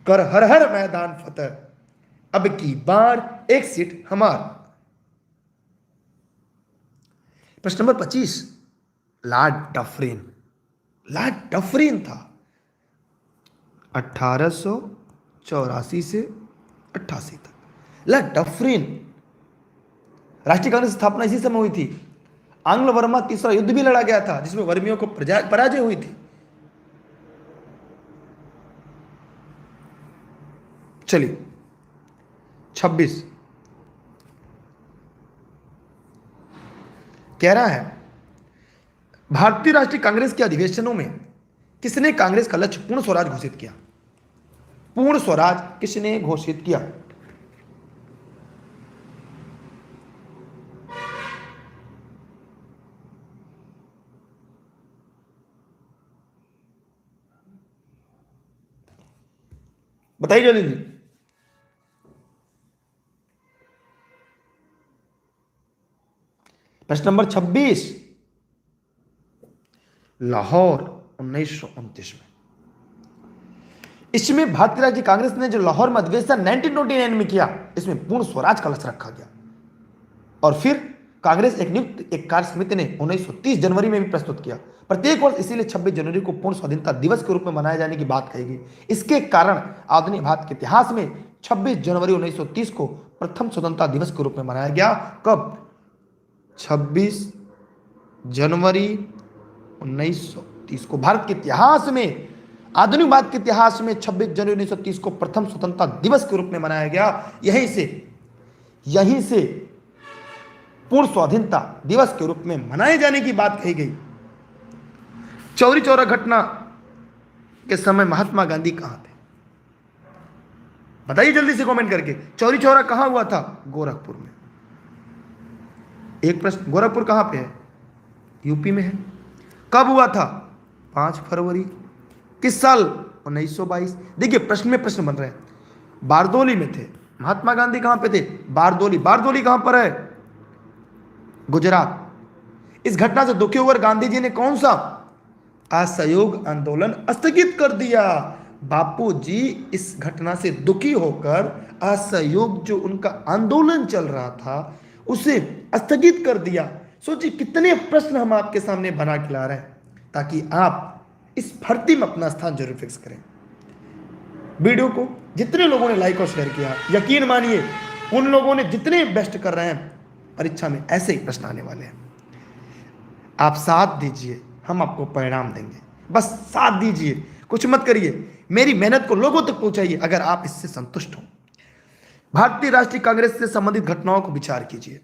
कर हर हर मैदान फतेह, अब की बार एक सीट हमार। प्रश्न number 25, Lord Dufferin. Lord Dufferin था 1884 से 88 तक। लॉर्ड डफरिन, राष्ट्रीय कांग्रेस की स्थापना इसी समय हुई थी। आंग्ल वर्मा तीसरा युद्ध भी लड़ा गया था जिसमें वर्मियों को पराजय हुई थी। चलिए 26 कह रहा है, भारतीय राष्ट्रीय कांग्रेस के अधिवेशनों में किसने कांग्रेस का लक्ष्य पूर्ण स्वराज घोषित किया? पूर्ण स्वराज किसने घोषित किया? बताइए जल्दी। प्रश्न नंबर 26, लाहौर 1929 में। इसमें भारतीय राज्य कांग्रेस ने जो लाहौर में अधिवेशन 1929 में किया, इसमें पूर्ण स्वराज का लक्ष्य रखा गया। और फिर कांग्रेस एक नियुक्त एक कार्य समिति ने 1930 जनवरी में भी प्रस्तुत किया। प्रत्येक वर्ष इसीलिए 26 जनवरी को पूर्ण स्वाधीनता दिवस के रूप में मनाए जाने की बात कही गई। इसके कारण आधुनिक भारत के इतिहास में 26 जनवरी 1930 को प्रथम स्वतंत्रता दिवस के रूप में मनाया गया। कब? 26 जनवरी 1930 को भारत के इतिहास में, आधुनिक भारत के इतिहास में 26 जनवरी 1930 को प्रथम स्वतंत्रता दिवस के रूप में मनाया गया। यहीं से पूर्ण स्वाधीनता दिवस के रूप में मनाए जाने की बात कही गई। चौरी चौरा घटना के समय महात्मा गांधी कहां थे? बताइए जल्दी से कमेंट करके। चौरी चौरा कहां हुआ था? गोरखपुर में। एक प्रश्न, गोरखपुर कहां पे है? यूपी में है। कब हुआ था? 5 फरवरी। किस साल? 1922। देखिए प्रश्न में प्रश्न बन रहे हैं। बारदोली में थे महात्मा गांधी। कहां पे थे? बारदोली। बारदोली कहां पर है? गुजरात। इस घटना से दुखी होकर गांधी जी ने कौन सा असहयोग आंदोलन स्थगित कर दिया? बापू जी इस घटना से दुखी होकर असहयोग जो उनका आंदोलन चल रहा था उसे स्थगित कर दिया। सोचिए कितने प्रश्न हम आपके सामने बना के ला रहे हैं ताकि आप इस भर्ती में अपना स्थान जरूर फिक्स करें। वीडियो को जितने लोगों ने लाइक और शेयर किया, यकीन मानिए उन लोगों ने जितने बेस्ट कर रहे हैं परीक्षा में ऐसे ही प्रश्न आने वाले हैं। आप साथ दीजिए, हम आपको परिणाम देंगे। बस साथ दीजिए, कुछ मत करिए, मेरी मेहनत को लोगों तक पहुंचाइए अगर आप इससे संतुष्ट हो। भारतीय राष्ट्रीय कांग्रेस से संबंधित घटनाओं को विचार कीजिए।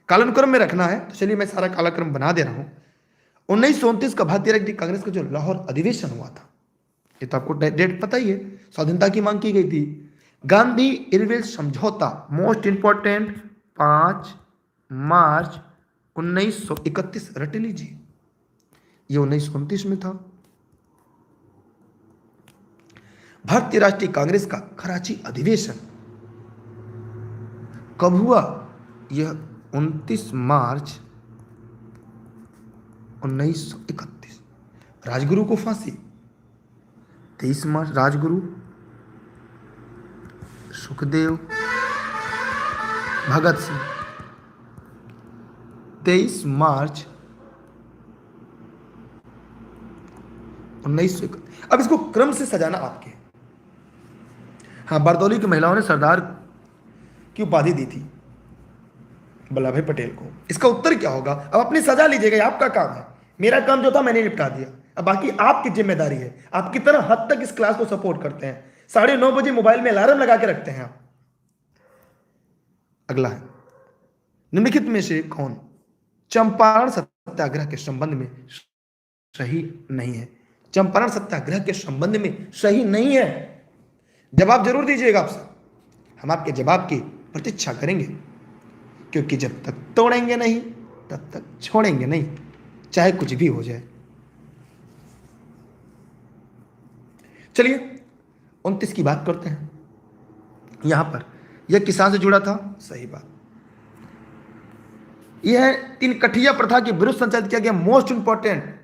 कालानुक्रम में रखना है तो चलिए मैं सारा कालाक्रम बना दे रहा हूं। 1929 का भारतीय राष्ट्रीय कांग्रेस का जो लाहौर अधिवेशन हुआ था, ये तो आपको डेट पता ही है। स्वाधीनता की मांग की गई थी। गांधी इरविन समझौता मोस्ट इंपॉर्टेंट 5 मार्च 1931 रट लीजिए। ये 1929 में था। भारतीय राष्ट्रीय कांग्रेस का कराची अधिवेशन कब हुआ? यह 29 मार्च 1931। राजगुरु को फांसी 23 मार्च। राजगुरु, सुखदेव, भगत सिंह 23 मार्च 1931। अब इसको क्रम से सजाना आपके। हाँ, बारदौली की महिलाओं ने सरदार की उपाधि दी थी वल्लभ भाई पटेल को। इसका उत्तर क्या होगा? अब अपनी सजा लीजिएगा, ये आपका काम है। मेरा काम जो था मैंने निपटा दिया, अब बाकी आपकी जिम्मेदारी है। आप कितना हद तक इस क्लास को सपोर्ट करते हैं। 9:30 बजे मोबाइल में अलार्म लगा के रखते हैं आप। अगला है, निम्नलिखित में से कौन चंपारण सत्याग्रह के संबंध में सही नहीं है? चंपारण सत्याग्रह के संबंध में सही नहीं है। जवाब जरूर दीजिएगा आप सब, हम आपके जवाब की प्रतीक्षा करेंगे, क्योंकि जब तक तोड़ेंगे नहीं तब तक छोड़ेंगे नहीं, चाहे कुछ भी हो जाए। चलिए 29 की बात करते हैं। यहां पर यह किसान से जुड़ा था, सही बात। यह 3 कठिया प्रथा के विरुद्ध संचालित किया गया, most important.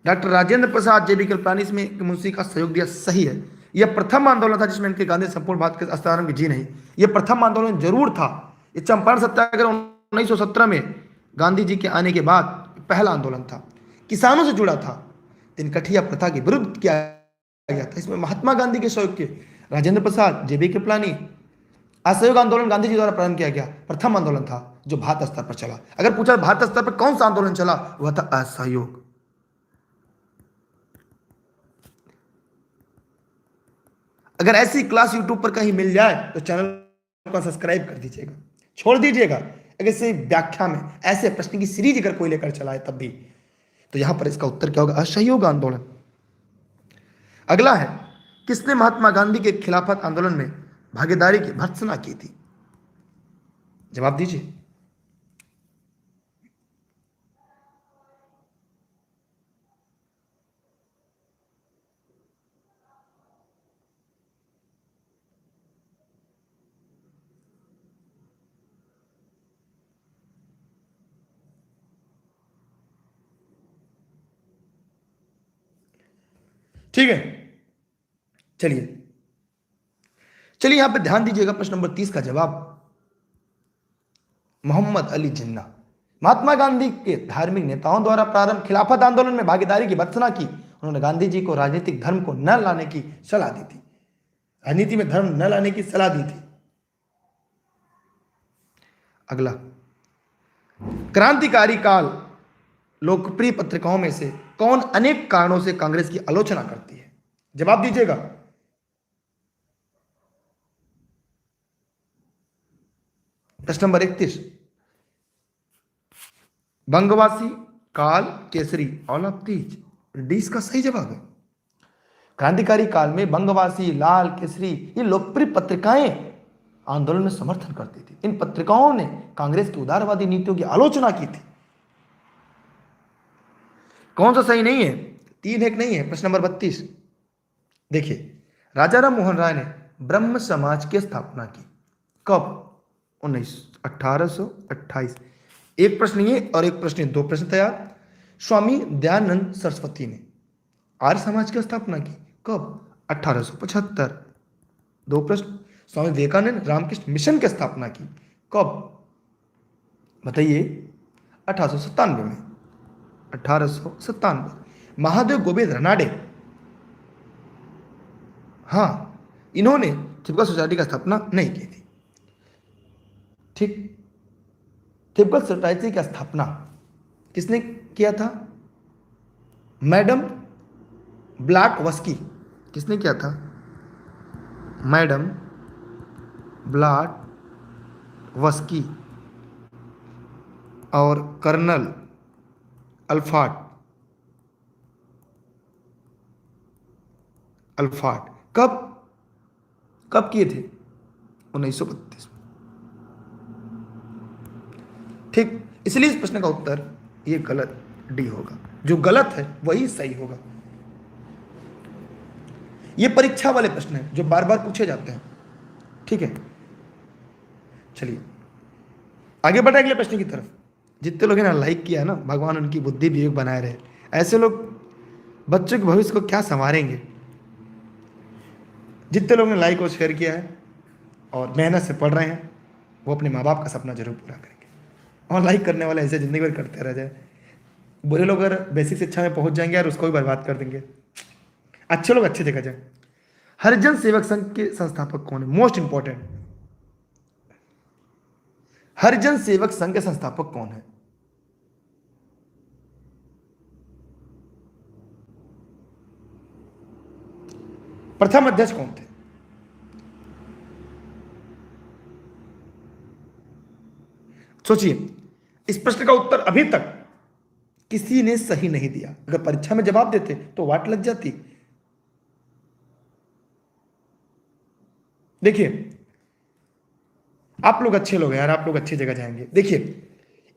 Doctor Rajendra Prasad जेबी कृपलानी इसमें मुंशी का सहयोग दिया, सही है। यह प्रथम आंदोलन था जिसमें इनके गांधी संपूर्ण भारत के अस्तित्व की जी नहीं। यह प्रथम आंदोलन जरूर था। ये चंपारण सत्याग्रह 1917 में गांधी जी के आने के बाद पहला आंदोलन था, किसानों से जुड़ा था। 3 कठिया प्रथा के विरुद्ध किया गया था। इसमें महात्मा गांधी के सहयोग के राजेंद्र प्रसाद, जेबी कृपलानी। असहयोग आंदोलन गांधी जी द्वारा प्रारंभ किया गया, प्रथम आंदोलन था जो भारत स्तर पर चला। अगर पूछा भारत स्तर पर कौन सा आंदोलन चला, वह था असहयोग। अगर ऐसी क्लास यूट्यूब पर कहीं मिल जाए तो चैनल को सब्सक्राइब कर दीजिएगा, छोड़ दीजिएगा। अगर इसे व्याख्या में ऐसे प्रश्न की सीरीज अगर कोई लेकर चला है तब भी, तो यहां पर इसका उत्तर क्या होगा? असहयोग आंदोलन। अगला है, किसने महात्मा गांधी के खिलाफत आंदोलन में भागीदारी की भर्त्सना की थी? जवाब दीजिए। ठीक है, चलिए चलिए यहां पे ध्यान दीजिएगा। प्रश्न नंबर 30 का जवाब मोहम्मद अली जिन्ना। महात्मा गांधी के धार्मिक नेताओं द्वारा प्रारंभ खिलाफत आंदोलन में भागीदारी की भर्त्सना की। उन्होंने गांधी जी को राजनीतिक धर्म को न लाने की सलाह दी थी, राजनीति में धर्म न लाने की सलाह दी थी। अगला, क्रांतिकारी काल लोकप्रिय पत्रिकाओं में से कौन अनेक कारणों से कांग्रेस की आलोचना करती है? जवाब दीजिएगा। प्रश्न नंबर 31, बंगवासी, काल, Kesari, all of these. D इसका सही जवाब है। क्रांतिकारी काल में बंगवासी, लाल, केसरी, ये लोकप्रिय पत्रिकाएं आंदोलन में समर्थन करती थी। इन पत्रिकाओं ने कांग्रेस की उदारवादी नीतियों की आलोचना की थी। कौन सा सही नहीं है? 3-1 नहीं है। प्रश्न नंबर 32 देखिए, राजा राम मोहन राय ने ब्रह्म समाज की स्थापना की कब? 1828। एक प्रश्न ये और एक प्रश्न, 2 प्रश्न तैयार। स्वामी दयानंद सरस्वती ने आर्य समाज की स्थापना की कब? 1875। 2 प्रश्न। स्वामी विवेकानंद रामकृष्ण मिशन की स्थापना की कब? बताइए। 1897 में। 1897। महादेव गोविंद रनाडे, हाँ, इन्होंने थिब्बत सोसाइटी की स्थापना नहीं की थी। ठीक। तिब्बत सोसाइटी की स्थापना किसने किया था? मैडम ब्लाटवस्की। किसने किया था? मैडम ब्लाटवस्की और कर्नल अल्फाट। कब कब किए थे? 1932। ठीक। इसलिए इस प्रश्न का उत्तर ये गलत, डी होगा। जो गलत है वही सही होगा। ये परीक्षा वाले प्रश्न हैं जो बार बार पूछे जाते हैं। ठीक है, चलिए आगे बढ़े अगले प्रश्न की तरफ। जितने लोगों ने लाइक किया ना, भगवान उनकी बुद्धि विवेक बनाए रहे। ऐसे लोग बच्चों के भविष्य को क्या संवारेंगे। जितने लोगों ने लाइक और शेयर किया है और मेहनत से पढ़ रहे हैं, वो अपने माँ बाप का सपना जरूर पूरा करेंगे। और लाइक करने वाले ऐसे जिंदगी भर करते रह जाए। बुरे लोग अगर बेसिक शिक्षा में पहुंच जाएंगे और उसको भी बर्बाद कर देंगे। अच्छे लोग अच्छी जगह जाए। हरिजन सेवक संघ के संस्थापक कौन है? मोस्ट इंपॉर्टेंट, हरिजन सेवक संघ के संस्थापक कौन है? प्रथम अध्यक्ष कौन थे? सोचिए, इस प्रश्न का उत्तर अभी तक किसी ने सही नहीं दिया। अगर परीक्षा में जवाब देते तो वाट लग जाती। देखिए, आप लोग अच्छे लोग हैं यार, आप लोग अच्छी जगह जाएंगे। देखिए,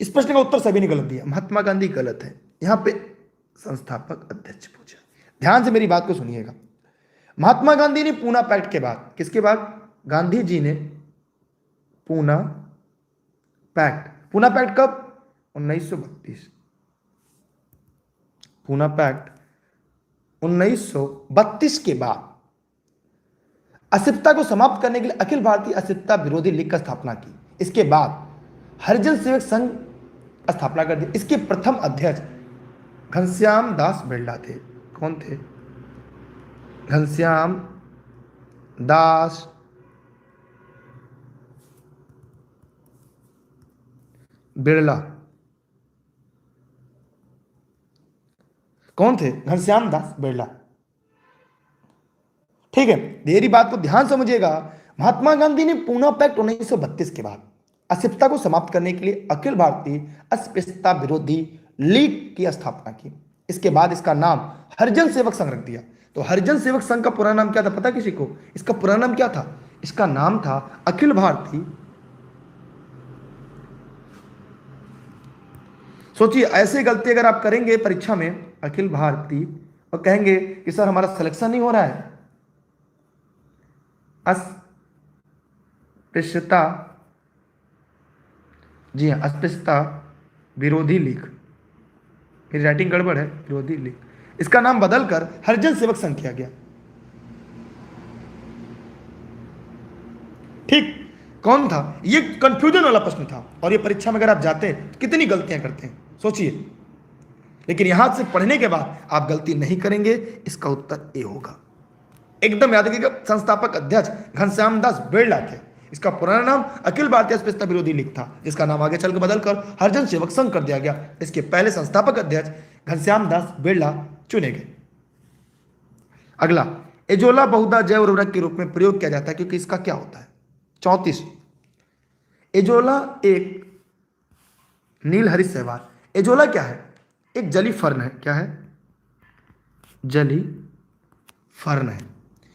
इस प्रश्न का उत्तर सभी ने गलत दिया। महात्मा गांधी गलत है। यहां पे संस्थापक अध्यक्ष पूछा। ध्यान से मेरी बात को सुनिएगा। महात्मा गांधी ने पूना पैक्ट के बाद, किसके बाद? गांधी जी ने पूना पैक्ट कब? 1932। पूना पैक्ट 1932 के बाद अस्पृश्यता को समाप्त करने के लिए अखिल भारतीय अस्पृश्यता विरोधी लीग का स्थापना की। इसके बाद हरिजन सेवक संघ स्थापना कर दी। इसके प्रथम अध्यक्ष घनश्याम दास बिरला थे। कौन थे? घनश्याम दास बिरला। कौन थे? घनश्याम दास बिरला। ठीक है, मेरी बात को ध्यान समझिएगा। महात्मा गांधी ने पूना पैक्ट 1932 के बाद अस्पृश्यता को समाप्त करने के लिए अखिल भारतीय अस्पृश्यता विरोधी लीग की स्थापना की। इसके बाद इसका नाम हरिजन सेवक संघ रख दिया। तो हरिजन सेवक संघ का पूरा नाम क्या था पता किसी को? इसका पूरा नाम क्या था? इसका नाम था अखिल भारतीय। सोचिए, ऐसे गलती अगर आप करेंगे परीक्षा में, अखिल भारतीय, और कहेंगे कि सर हमारा सिलेक्शन नहीं हो रहा है, अस्पृश्यता, जी हाँ, अस्पृश्यता विरोधी लीग, मेरी राइटिंग गड़बड़ है, विरोधी लीग, इसका नाम बदलकर हरिजन सेवक संघ किया गया। ठीक। कौन था? ये कंफ्यूजन वाला प्रश्न था। और ये परीक्षा में अगर आप जाते हैं तो कितनी गलतियां करते हैं सोचिए। लेकिन यहां से पढ़ने के बाद आप गलती नहीं करेंगे। इसका उत्तर ए होगा। एकदम याद रखिएगा। संस्थापक अध्यक्ष घनश्याम दास बिरला थे। इसका पुराना नाम अखिल भारतीय अस्पृश्यता विरोधी लीग था, जिसका नाम आगे चलकर बदलकर हरिजन सेवक संघ कर दिया गया। इसके पहले संस्थापक अध्यक्ष घनश्याम दास बिरला चुने गए। अगला, एजोला बहुधा जैव उर्वरक के रूप में प्रयोग किया जाता है, क्योंकि इसका क्या होता है? 34। एजोला एक नील हरित शैवाल। एजोला क्या है? एक जली फर्न है। क्या है? जली फर्न है।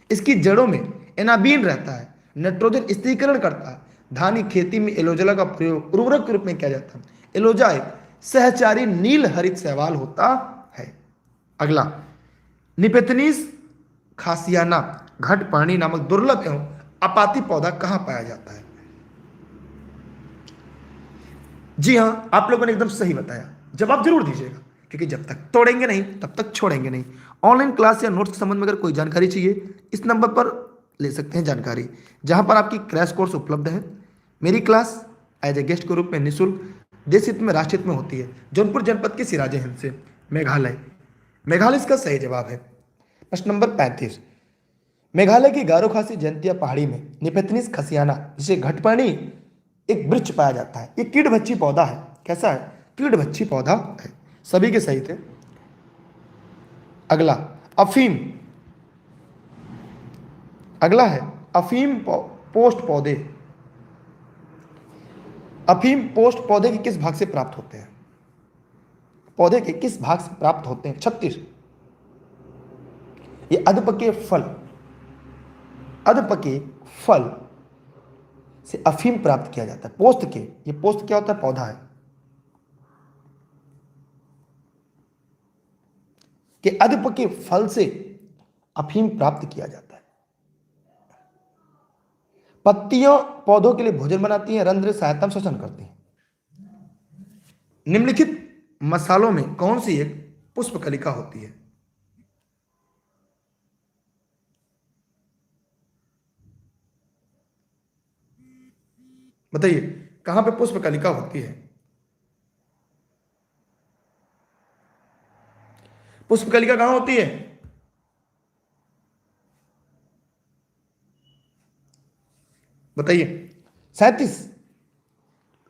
इसकी जड़ों में एनाबीन रहता है, नाइट्रोजन स्थिरीकरण करता है। धान की खेती में एलोवेरा का प्रयोग उर्वरक के रूप में किया जाता है। एलोजा एक सहचारी नील हरित शैवाल होता है। अगला, निपेथनीस खासियाना घटपर्णी नामक दुर्लभ एवं आपाती पौधा कहां पाया जाता है? जी हां, आप लोगों ने एकदम सही बताया। जवाब जरूर दीजिएगा, क्योंकि जब तक तोड़ेंगे नहीं तब तक छोड़ेंगे नहीं। ऑनलाइन क्लास या नोट्स के संबंध में अगर कोई जानकारी चाहिए, इस नंबर पर ले सकते हैं जानकारी, जहां पर आपकी क्रैश कोर्स उपलब्ध है। मेरी क्लास एज ए गेस्ट के रूप में निःशुल्क देश हित में राष्ट्र हित में होती है। जौनपुर जनपद के सिराजे हिंद से, मेघालय। मेघालय इसका सही जवाब है। प्रश्न नंबर 35, मेघालय की गारो खासी जयंतिया पहाड़ी में निपेथनिस खसियाना, जिसे घटपर्णी एक वृक्ष पाया जाता है। ये कीड़भक्षी पौधा है। कैसा है? कीड़भक्षी पौधा है। सभी के सही थे। अगला, अफीम। अगला है अफीम पोस्ट पौधे। अफीम पोस्ट पौधे के किस भाग से प्राप्त होते हैं? पौधे के किस भाग से प्राप्त होते हैं? 36, ये अधपके फल, अधपके फल से अफीम प्राप्त किया जाता है। पोस्त के, ये पोस्त क्या होता है? पौधा है कि अधपके फल से अफीम प्राप्त किया जाता है। पत्तियां पौधों के लिए भोजन बनाती हैं, रंध्र सहायता में श्वसन करती हैं। निम्नलिखित मसालों में कौन सी एक पुष्पकलिका होती है? बताइए, कहां पे पुष्पकलिका होती है? पुष्पकलिका कहां होती है? बताइए। 37,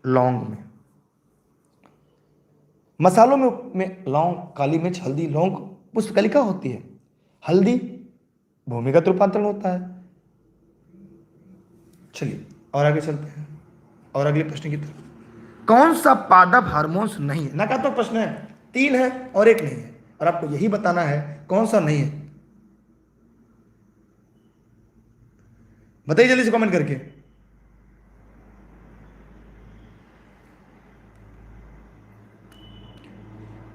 लौंग में। मसालों में लौंग, काली मिर्च, हल्दी, लौंग पुष्पकलिका होती है। हल्दी भूमिगत रूपांतरण होता है। चलिए और आगे चलते हैं और अगले प्रश्न की तरफ। कौन सा पादप हार्मोन्स नहीं है? नकारात्मक प्रश्न है, 3 है और 1 नहीं है, और आपको यही बताना है कौन सा नहीं है। बताइए जल्दी से कमेंट करके।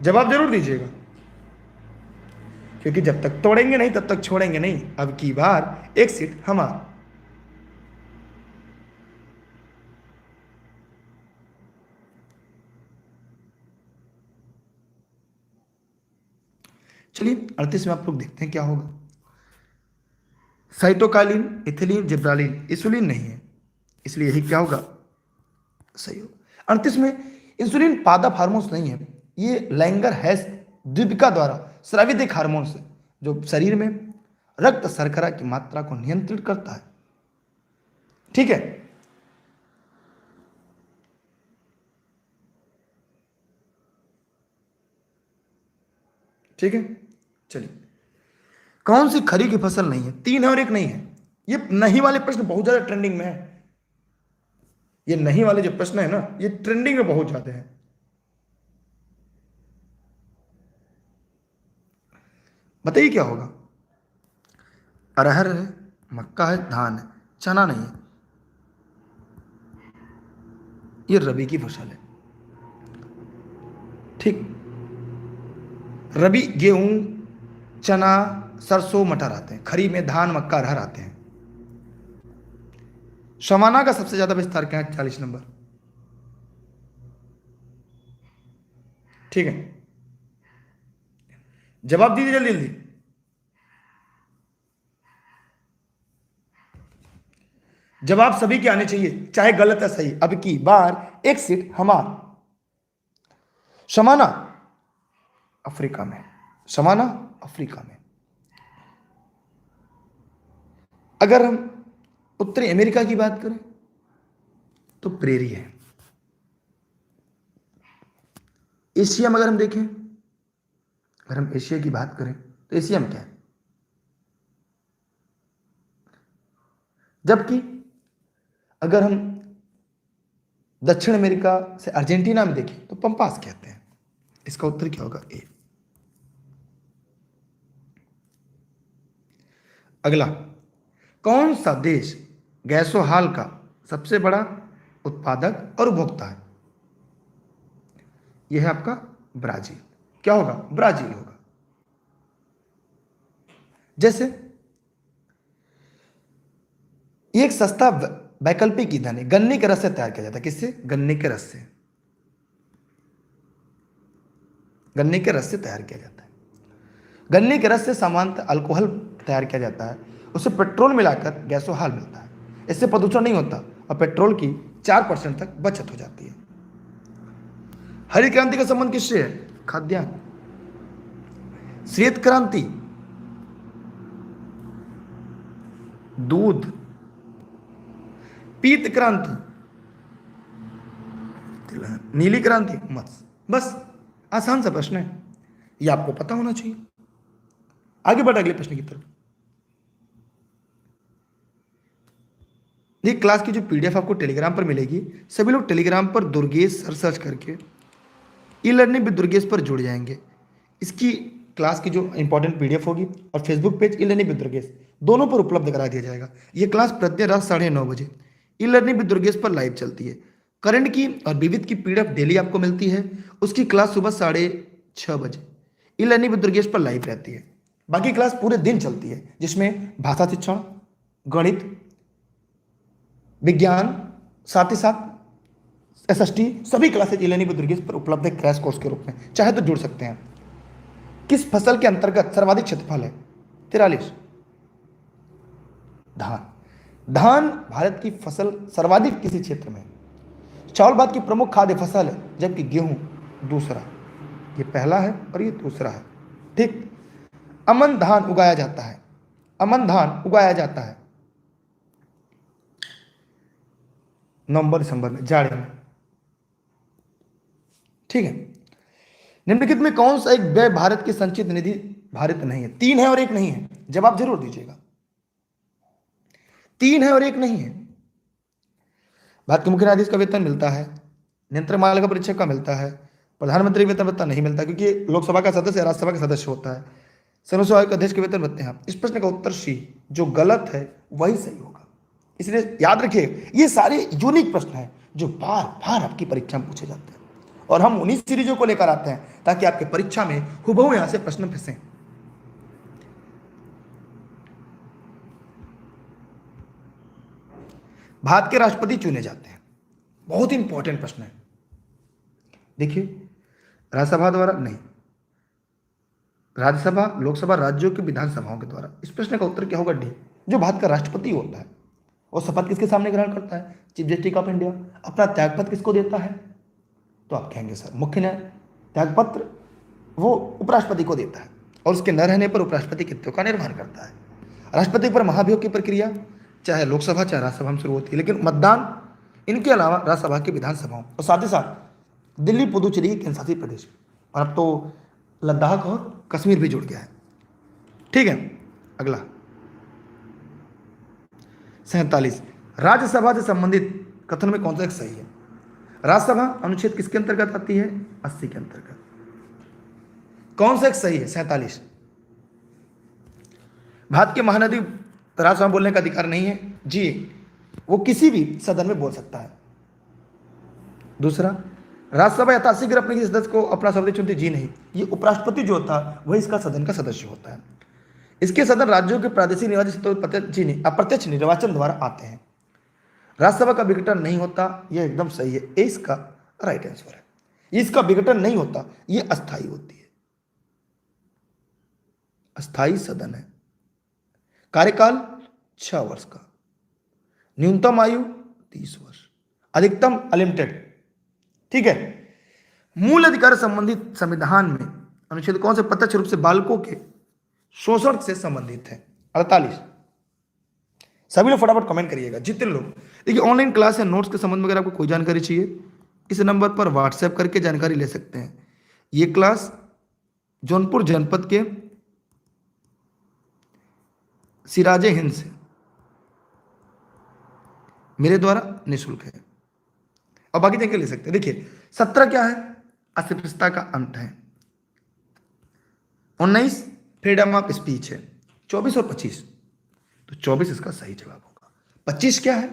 जवाब जरूर दीजिएगा, क्योंकि जब तक तोड़ेंगे नहीं तब तक छोड़ेंगे नहीं। अब की बार एक सीट हमारा। चलिए 38 में आप लोग देखते हैं क्या होगा। साइटोकाइलिन, इथिलीन, जिब्रालिन, इंसुलिन नहीं है, इसलिए यही क्या होगा? सही होगा। 38 में इंसुलिन पादप हार्मोन्स नहीं है, ये लैंगर हैस द्वीपिका द्वारा स्रावित एक हार्मोन्स है जो शरीर में रक्त शर्करा की मात्रा को नियंत्रित करता है। ठीक है, ठीक है। चलिए, कौन सी खरी की फसल नहीं है? 3 है और 1 नहीं है। ये नहीं वाले प्रश्न बहुत ज्यादा ट्रेंडिंग में है। ये नहीं वाले जो प्रश्न है ना, ये ट्रेंडिंग में बहुत ज्यादा है। बताइए क्या होगा? अरहर है, मक्का है, धान है, चना नहीं है। ये रबी की फसल है। ठीक, रबी गेहूं, चना, सरसों, मटर आते हैं। खरीफ में धान, मक्का, अरहर आते हैं। शमाना का सबसे ज्यादा विस्तार क्या है? 40 नंबर। ठीक है, जवाब दीजिए जल्दी जल्दी। जवाब सभी के आने चाहिए, चाहे गलत या सही। अब की बार एक सीट हमार। शमाना अफ्रीका में, शमाना अफ्रीका में। अगर हम उत्तरी अमेरिका की बात करें तो प्रेरी है। एशिया में अगर हम देखें, अगर हम एशिया की बात करें तो एशिया में क्या है? जबकि अगर हम दक्षिण अमेरिका से अर्जेंटीना में देखें तो पंपास कहते हैं। इसका उत्तर क्या होगा? ए। अगला, कौन सा देश गैसोहाल का सबसे बड़ा उत्पादक और उपभोक्ता है? यह है आपका ब्राजील। क्या होगा? ब्राजील होगा। जैसे ये एक सस्ता वैकल्पिक ईंधन है, गन्ने के रस से तैयार किया जाता है। किससे? गन्ने के रस से। गन्ने के रस से तैयार किया जाता है। गन्ने के रस से सामान्यतः अल्कोहल तैयार किया जाता है, उसे पेट्रोल मिलाकर गैसोहाल मिलता है। इससे प्रदूषण नहीं होता और पेट्रोल की 4% तक बचत हो जाती है। हरित क्रांति का संबंध किससे है? खाद्यान्न। श्वेत क्रांति दूध। पीत क्रांति तिलहन। नीली क्रांति मत्स्य। बस आसान सा प्रश्न है, यह आपको पता होना चाहिए। आगे बढ़ अगले प्रश्न की तरफ। ये क्लास की जो पीडीएफ आपको टेलीग्राम पर मिलेगी, सभी लोग टेलीग्राम पर दुर्गेश सर सर्च करके ई लर्निंग विद दुर्गेश पर जुड़ जाएंगे। इसकी क्लास की जो इंपॉर्टेंट पीडीएफ होगी और Facebook page e learning with Durgesh दोनों पर उपलब्ध करा दिया जाएगा। ये क्लास प्रत्येक रात 9:30 बजे ई लर्निंग विद दुर्गेश पर लाइव चलती है। करंट की और विविध की पीडीएफ डेली आपको मिलती है, उसकी क्लास सुबह 6:30 बजे ई लर्निंग विद दुर्गेश पर लाइव रहती है। बाकी क्लास पूरे दिन चलती है, जिसमें भाषा शिक्षण, गणित, विज्ञान, साथ ही साथ एसएसटी सभी classes e learning with Durgesh पर उपलब्ध है क्रैश कोर्स के रूप में। चाहे तो जुड़ सकते हैं। किस फसल के अंतर्गत सर्वाधिक क्षेत्रफल है? 43। धान। धान भारत की फसल सर्वाधिक किसी क्षेत्र में। चावल भारत की प्रमुख खाद्य फसल है, जबकि गेहूं दूसरा। ये पहला है और ये दूसरा है। ठीक। अमन धान उगाया जाता है। अमन धान उगाया जाता है नवंबर दिसंबर में, जाड़े में। ठीक है। निम्नलिखित में कौन सा एक व्यय भारत की संचित निधि भारित नहीं है? 3 है और 1 नहीं है, जवाब जरूर दीजिएगा। 3 है और 1 नहीं है। भारत के मुख्य न्यायाधीश का वेतन मिलता है, नियंत्रक मालिका परीक्षक का मिलता है, प्रधानमंत्री वेतन भत्ता नहीं मिलता क्योंकि लोकसभा का सदस्य राज्यसभा का सदस्य होता है, सर्वोच्च आयोग के अध्यक्ष के वेतन भत्ते हैं। इस प्रश्न का उत्तर सी, जो गलत है वही सही होगा। इसलिए याद रखिए, ये सारे यूनिक प्रश्न हैं जो बार बार आपकी परीक्षा में पूछे जाते हैं और हम उन्हीं सीरीजों को लेकर आते हैं ताकि आपके परीक्षा में हुबहू यहां से प्रश्न फंसे। भारत के राष्ट्रपति चुने जाते हैं, बहुत ही इंपॉर्टेंट प्रश्न है। देखिए, राज्यसभा द्वारा नहीं, राज्यसभा, लोकसभा, राज्यों की विधानसभाओं के द्वारा। इस प्रश्न का उत्तर क्या होगा? डी। जो भारत का राष्ट्रपति होता है और शपथ किसके सामने ग्रहण करता है? Chief justice of India. अपना त्यागपत्र किसको देता है? तो आप कहेंगे सर मुख्य न्याय त्यागपत्र वो उपराष्ट्रपति को देता है और उसके न रहने पर उपराष्ट्रपति कृत्यों का निर्वहन करता है। राष्ट्रपति पर महाभियोग की प्रक्रिया चाहे लोकसभा चाहे राज्यसभा में शुरू होती है, लेकिन मतदान इनके अलावा राज्यसभा की विधानसभाओं और साथ ही साथ दिल्ली, पुदुचेरी के केंद्र शासित प्रदेश, और अब तो लद्दाख और कश्मीर भी जुड़ गया है। ठीक है। अगला 47, राज्यसभा से संबंधित कथन में कौन सा एक सही है? राज्यसभा अनुच्छेद किसके अंतर्गत आती है? 80 के अंतर्गत। कौन सा एक सही है? 47। भारत के महानदी राज्यसभा बोलने का अधिकार नहीं है जी, वो किसी भी सदन में बोल सकता है। दूसरा, राज्यसभा यथाशीघ्र अपने किसी सदस्य को अपना सदस्य चुनती जी नहीं, ये उपराष्ट्रपति जो होता है वही इसका सदन का सदस्य होता है। इसके सदन राज्यों के प्रादेशिक निर्वाचन अप्रत्यक्ष निर्वाचन द्वारा आते हैं। राज्यसभा का विघटन नहीं होता, यह एकदम सही है, ये इसका राइट आंसर है। इसका विघटन नहीं होता, यह अस्थायी होती है, अस्थायी सदन है। कार्यकाल 6 वर्ष का, न्यूनतम आयु 30 वर्ष, अधिकतम अनलिमिटेड। ठीक है। मूल अधिकार संबंधित संविधान में अनुच्छेद कौन से प्रत्यक्ष रूप से बालकों के शोषण से संबंधित है? 48। सभी लोग फटाफट कमेंट करिएगा, जितने लोग। देखिए, ऑनलाइन क्लास या नोट्स के संबंध में अगर आपको कोई जानकारी चाहिए, इस नंबर पर व्हाट्सएप करके जानकारी ले सकते हैं। ये क्लास जौनपुर जनपद के सिराजे हिंद से मेरे द्वारा निःशुल्क है और बाकी जानकारी ले सकते हैं। देखिए, 17 क्या है? अस्पृश्यता का अंत है। 19 फ्रीडम ऑफ स्पीच है। 24 और 25 तो 24 इसका सही जवाब होगा। 25 क्या है?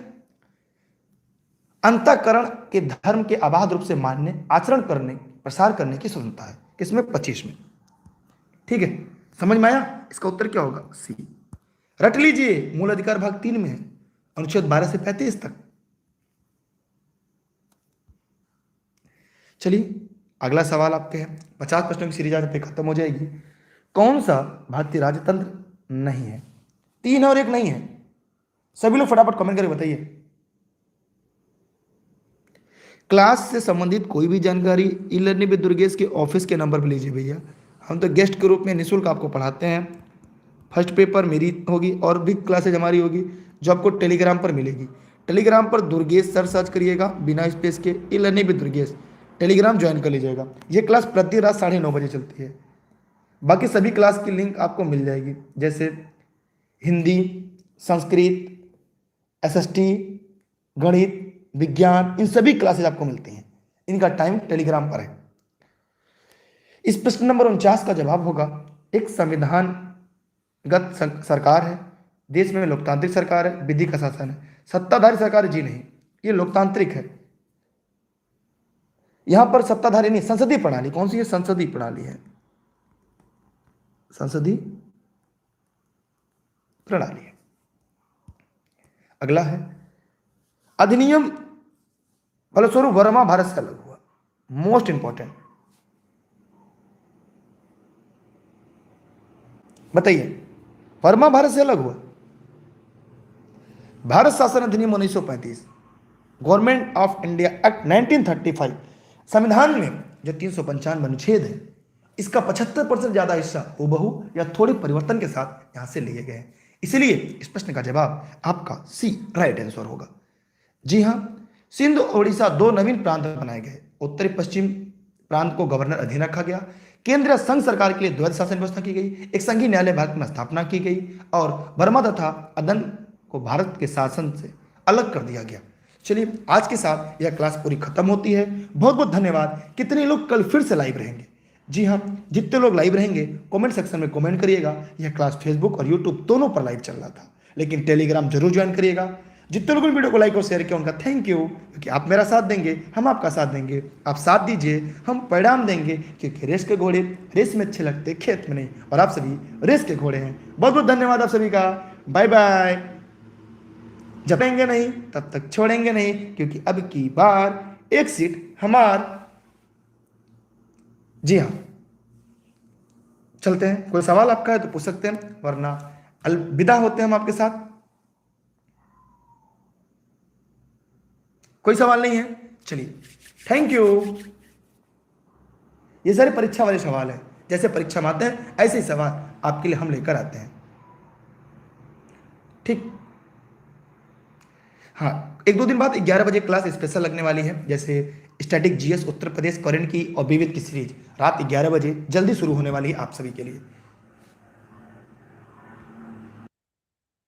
अंतःकरण के धर्म के अबाध रूप से मानने, आचरण करने, प्रसार करने की स्वतंत्रता है। किसमें? 25 में। ठीक है, समझ में आया? इसका उत्तर क्या होगा? सी। रट लीजिए, मूल अधिकार भाग 3 में है, अनुच्छेद 12 से 35 तक। चलिए अगला सवाल आपके है। 50 प्रश्नों की सीरीज आज पे खत्म हो जाएगी। कौन सा भारतीय राजतंत्र नहीं है? 3 और 1 नहीं है। सभी लोग फटाफट कमेंट करके बताइए। क्लास से संबंधित कोई भी जानकारी ई लर्निंग विद दुर्गेश के ऑफिस के नंबर पर लीजिए भैया। हम तो गेस्ट के रूप में निःशुल्क आपको पढ़ाते हैं। फर्स्ट पेपर मेरी होगी और भी क्लासेज हमारी होगी जो आपको टेलीग्राम पर मिलेगी। टेलीग्राम पर दुर्गेश सर सर्च करिएगा बिना स्पेस के, e learning with Durgesh, Telegram join कर लीजिएगा। ये क्लास प्रति रात 9:30 बजे चलती है। बाकी सभी क्लास की लिंक आपको मिल जाएगी, जैसे हिंदी, संस्कृत, एसएसटी, गणित, विज्ञान, इन सभी क्लासेज आपको मिलती हैं। इनका टाइम टेलीग्राम पर है। इस प्रश्न नंबर 49 का जवाब होगा, एक संविधानगत सरकार है, देश में लोकतांत्रिक सरकार है, विधि का शासन है, सत्ताधारी सरकार जी नहीं, ये लोकतांत्रिक है। यहां पर सत्ताधारी नहीं, संसदीय प्रणाली। कौन सी है? संसदीय प्रणाली है, संसदीय प्रणाली है। अगला है, अधिनियम फलस्वरूप वर्मा भारत से अलग हुआ। मोस्ट इंपॉर्टेंट, बताइए, वर्मा भारत से अलग हुआ। भारत शासन अधिनियम 1935, गवर्नमेंट ऑफ इंडिया एक्ट 1935, संविधान में जो 395 अनुच्छेद है, इसका 75% ज्यादा हिस्सा हूबहू या थोड़े परिवर्तन के साथ यहां से लिए गए हैं। इसलिए इस प्रश्न का जवाब आपका सी राइट आंसर होगा। जी हां, सिंध और उड़ीसा 2 नवीन प्रांत बनाए गए। उत्तरी पश्चिम प्रांत को गवर्नर अधीन रखा गया। केंद्रीय संघ सरकार के लिए द्वैध शासन व्यवस्था की गई। एक संघीय न्यायालय भारत में स्थापना की गई और बर्मा तथा अदन को भारत के शासन से अलग कर दिया गया। चलिए आज के साथ यह क्लास पूरी खत्म होती है। बहुत बहुत धन्यवाद। कितने लोग कल फिर से लाइव रहेंगे? जी हाँ, जितने लोग लाइव रहेंगे कमेंट सेक्शन में कमेंट करिएगा। यह क्लास फेसबुक और यूट्यूब दोनों पर लाइव चल रहा था, लेकिन टेलीग्राम जरूर ज्वाइन करिएगा। जितने लोगों ने वीडियो को लाइक और शेयर किया उनका थैंक यू, क्योंकि आप मेरा साथ देंगे, हम आपका साथ देंगे। आप साथ दीजिए, हम परिणाम देंगे, क्योंकि रेस के घोड़े रेस में अच्छे लगते, खेत में नहीं। और आप सभी रेस के घोड़े हैं। बहुत बहुत धन्यवाद आप सभी का। Bye bye. जपेंगे नहीं तब तक छोड़ेंगे नहीं, क्योंकि अब की बार एक सीट हमार। जी हाँ, चलते हैं। कोई सवाल आपका है तो पूछ सकते हैं, वरना अलविदा होते हैं हम आपके साथ। कोई सवाल नहीं है? चलिए थैंक यू। ये सारे परीक्षा वाले सवाल हैं, जैसे परीक्षा में आते हैं ऐसे ही सवाल आपके लिए हम लेकर आते हैं। ठीक, हाँ, 1-2 दिन बाद 11 बजे क्लास स्पेशल लगने वाली है, जैसे static GS Uttar Pradesh current की और विविध की सीरीज रात 11 बजे जल्दी शुरू होने वाली है आप सभी के लिए।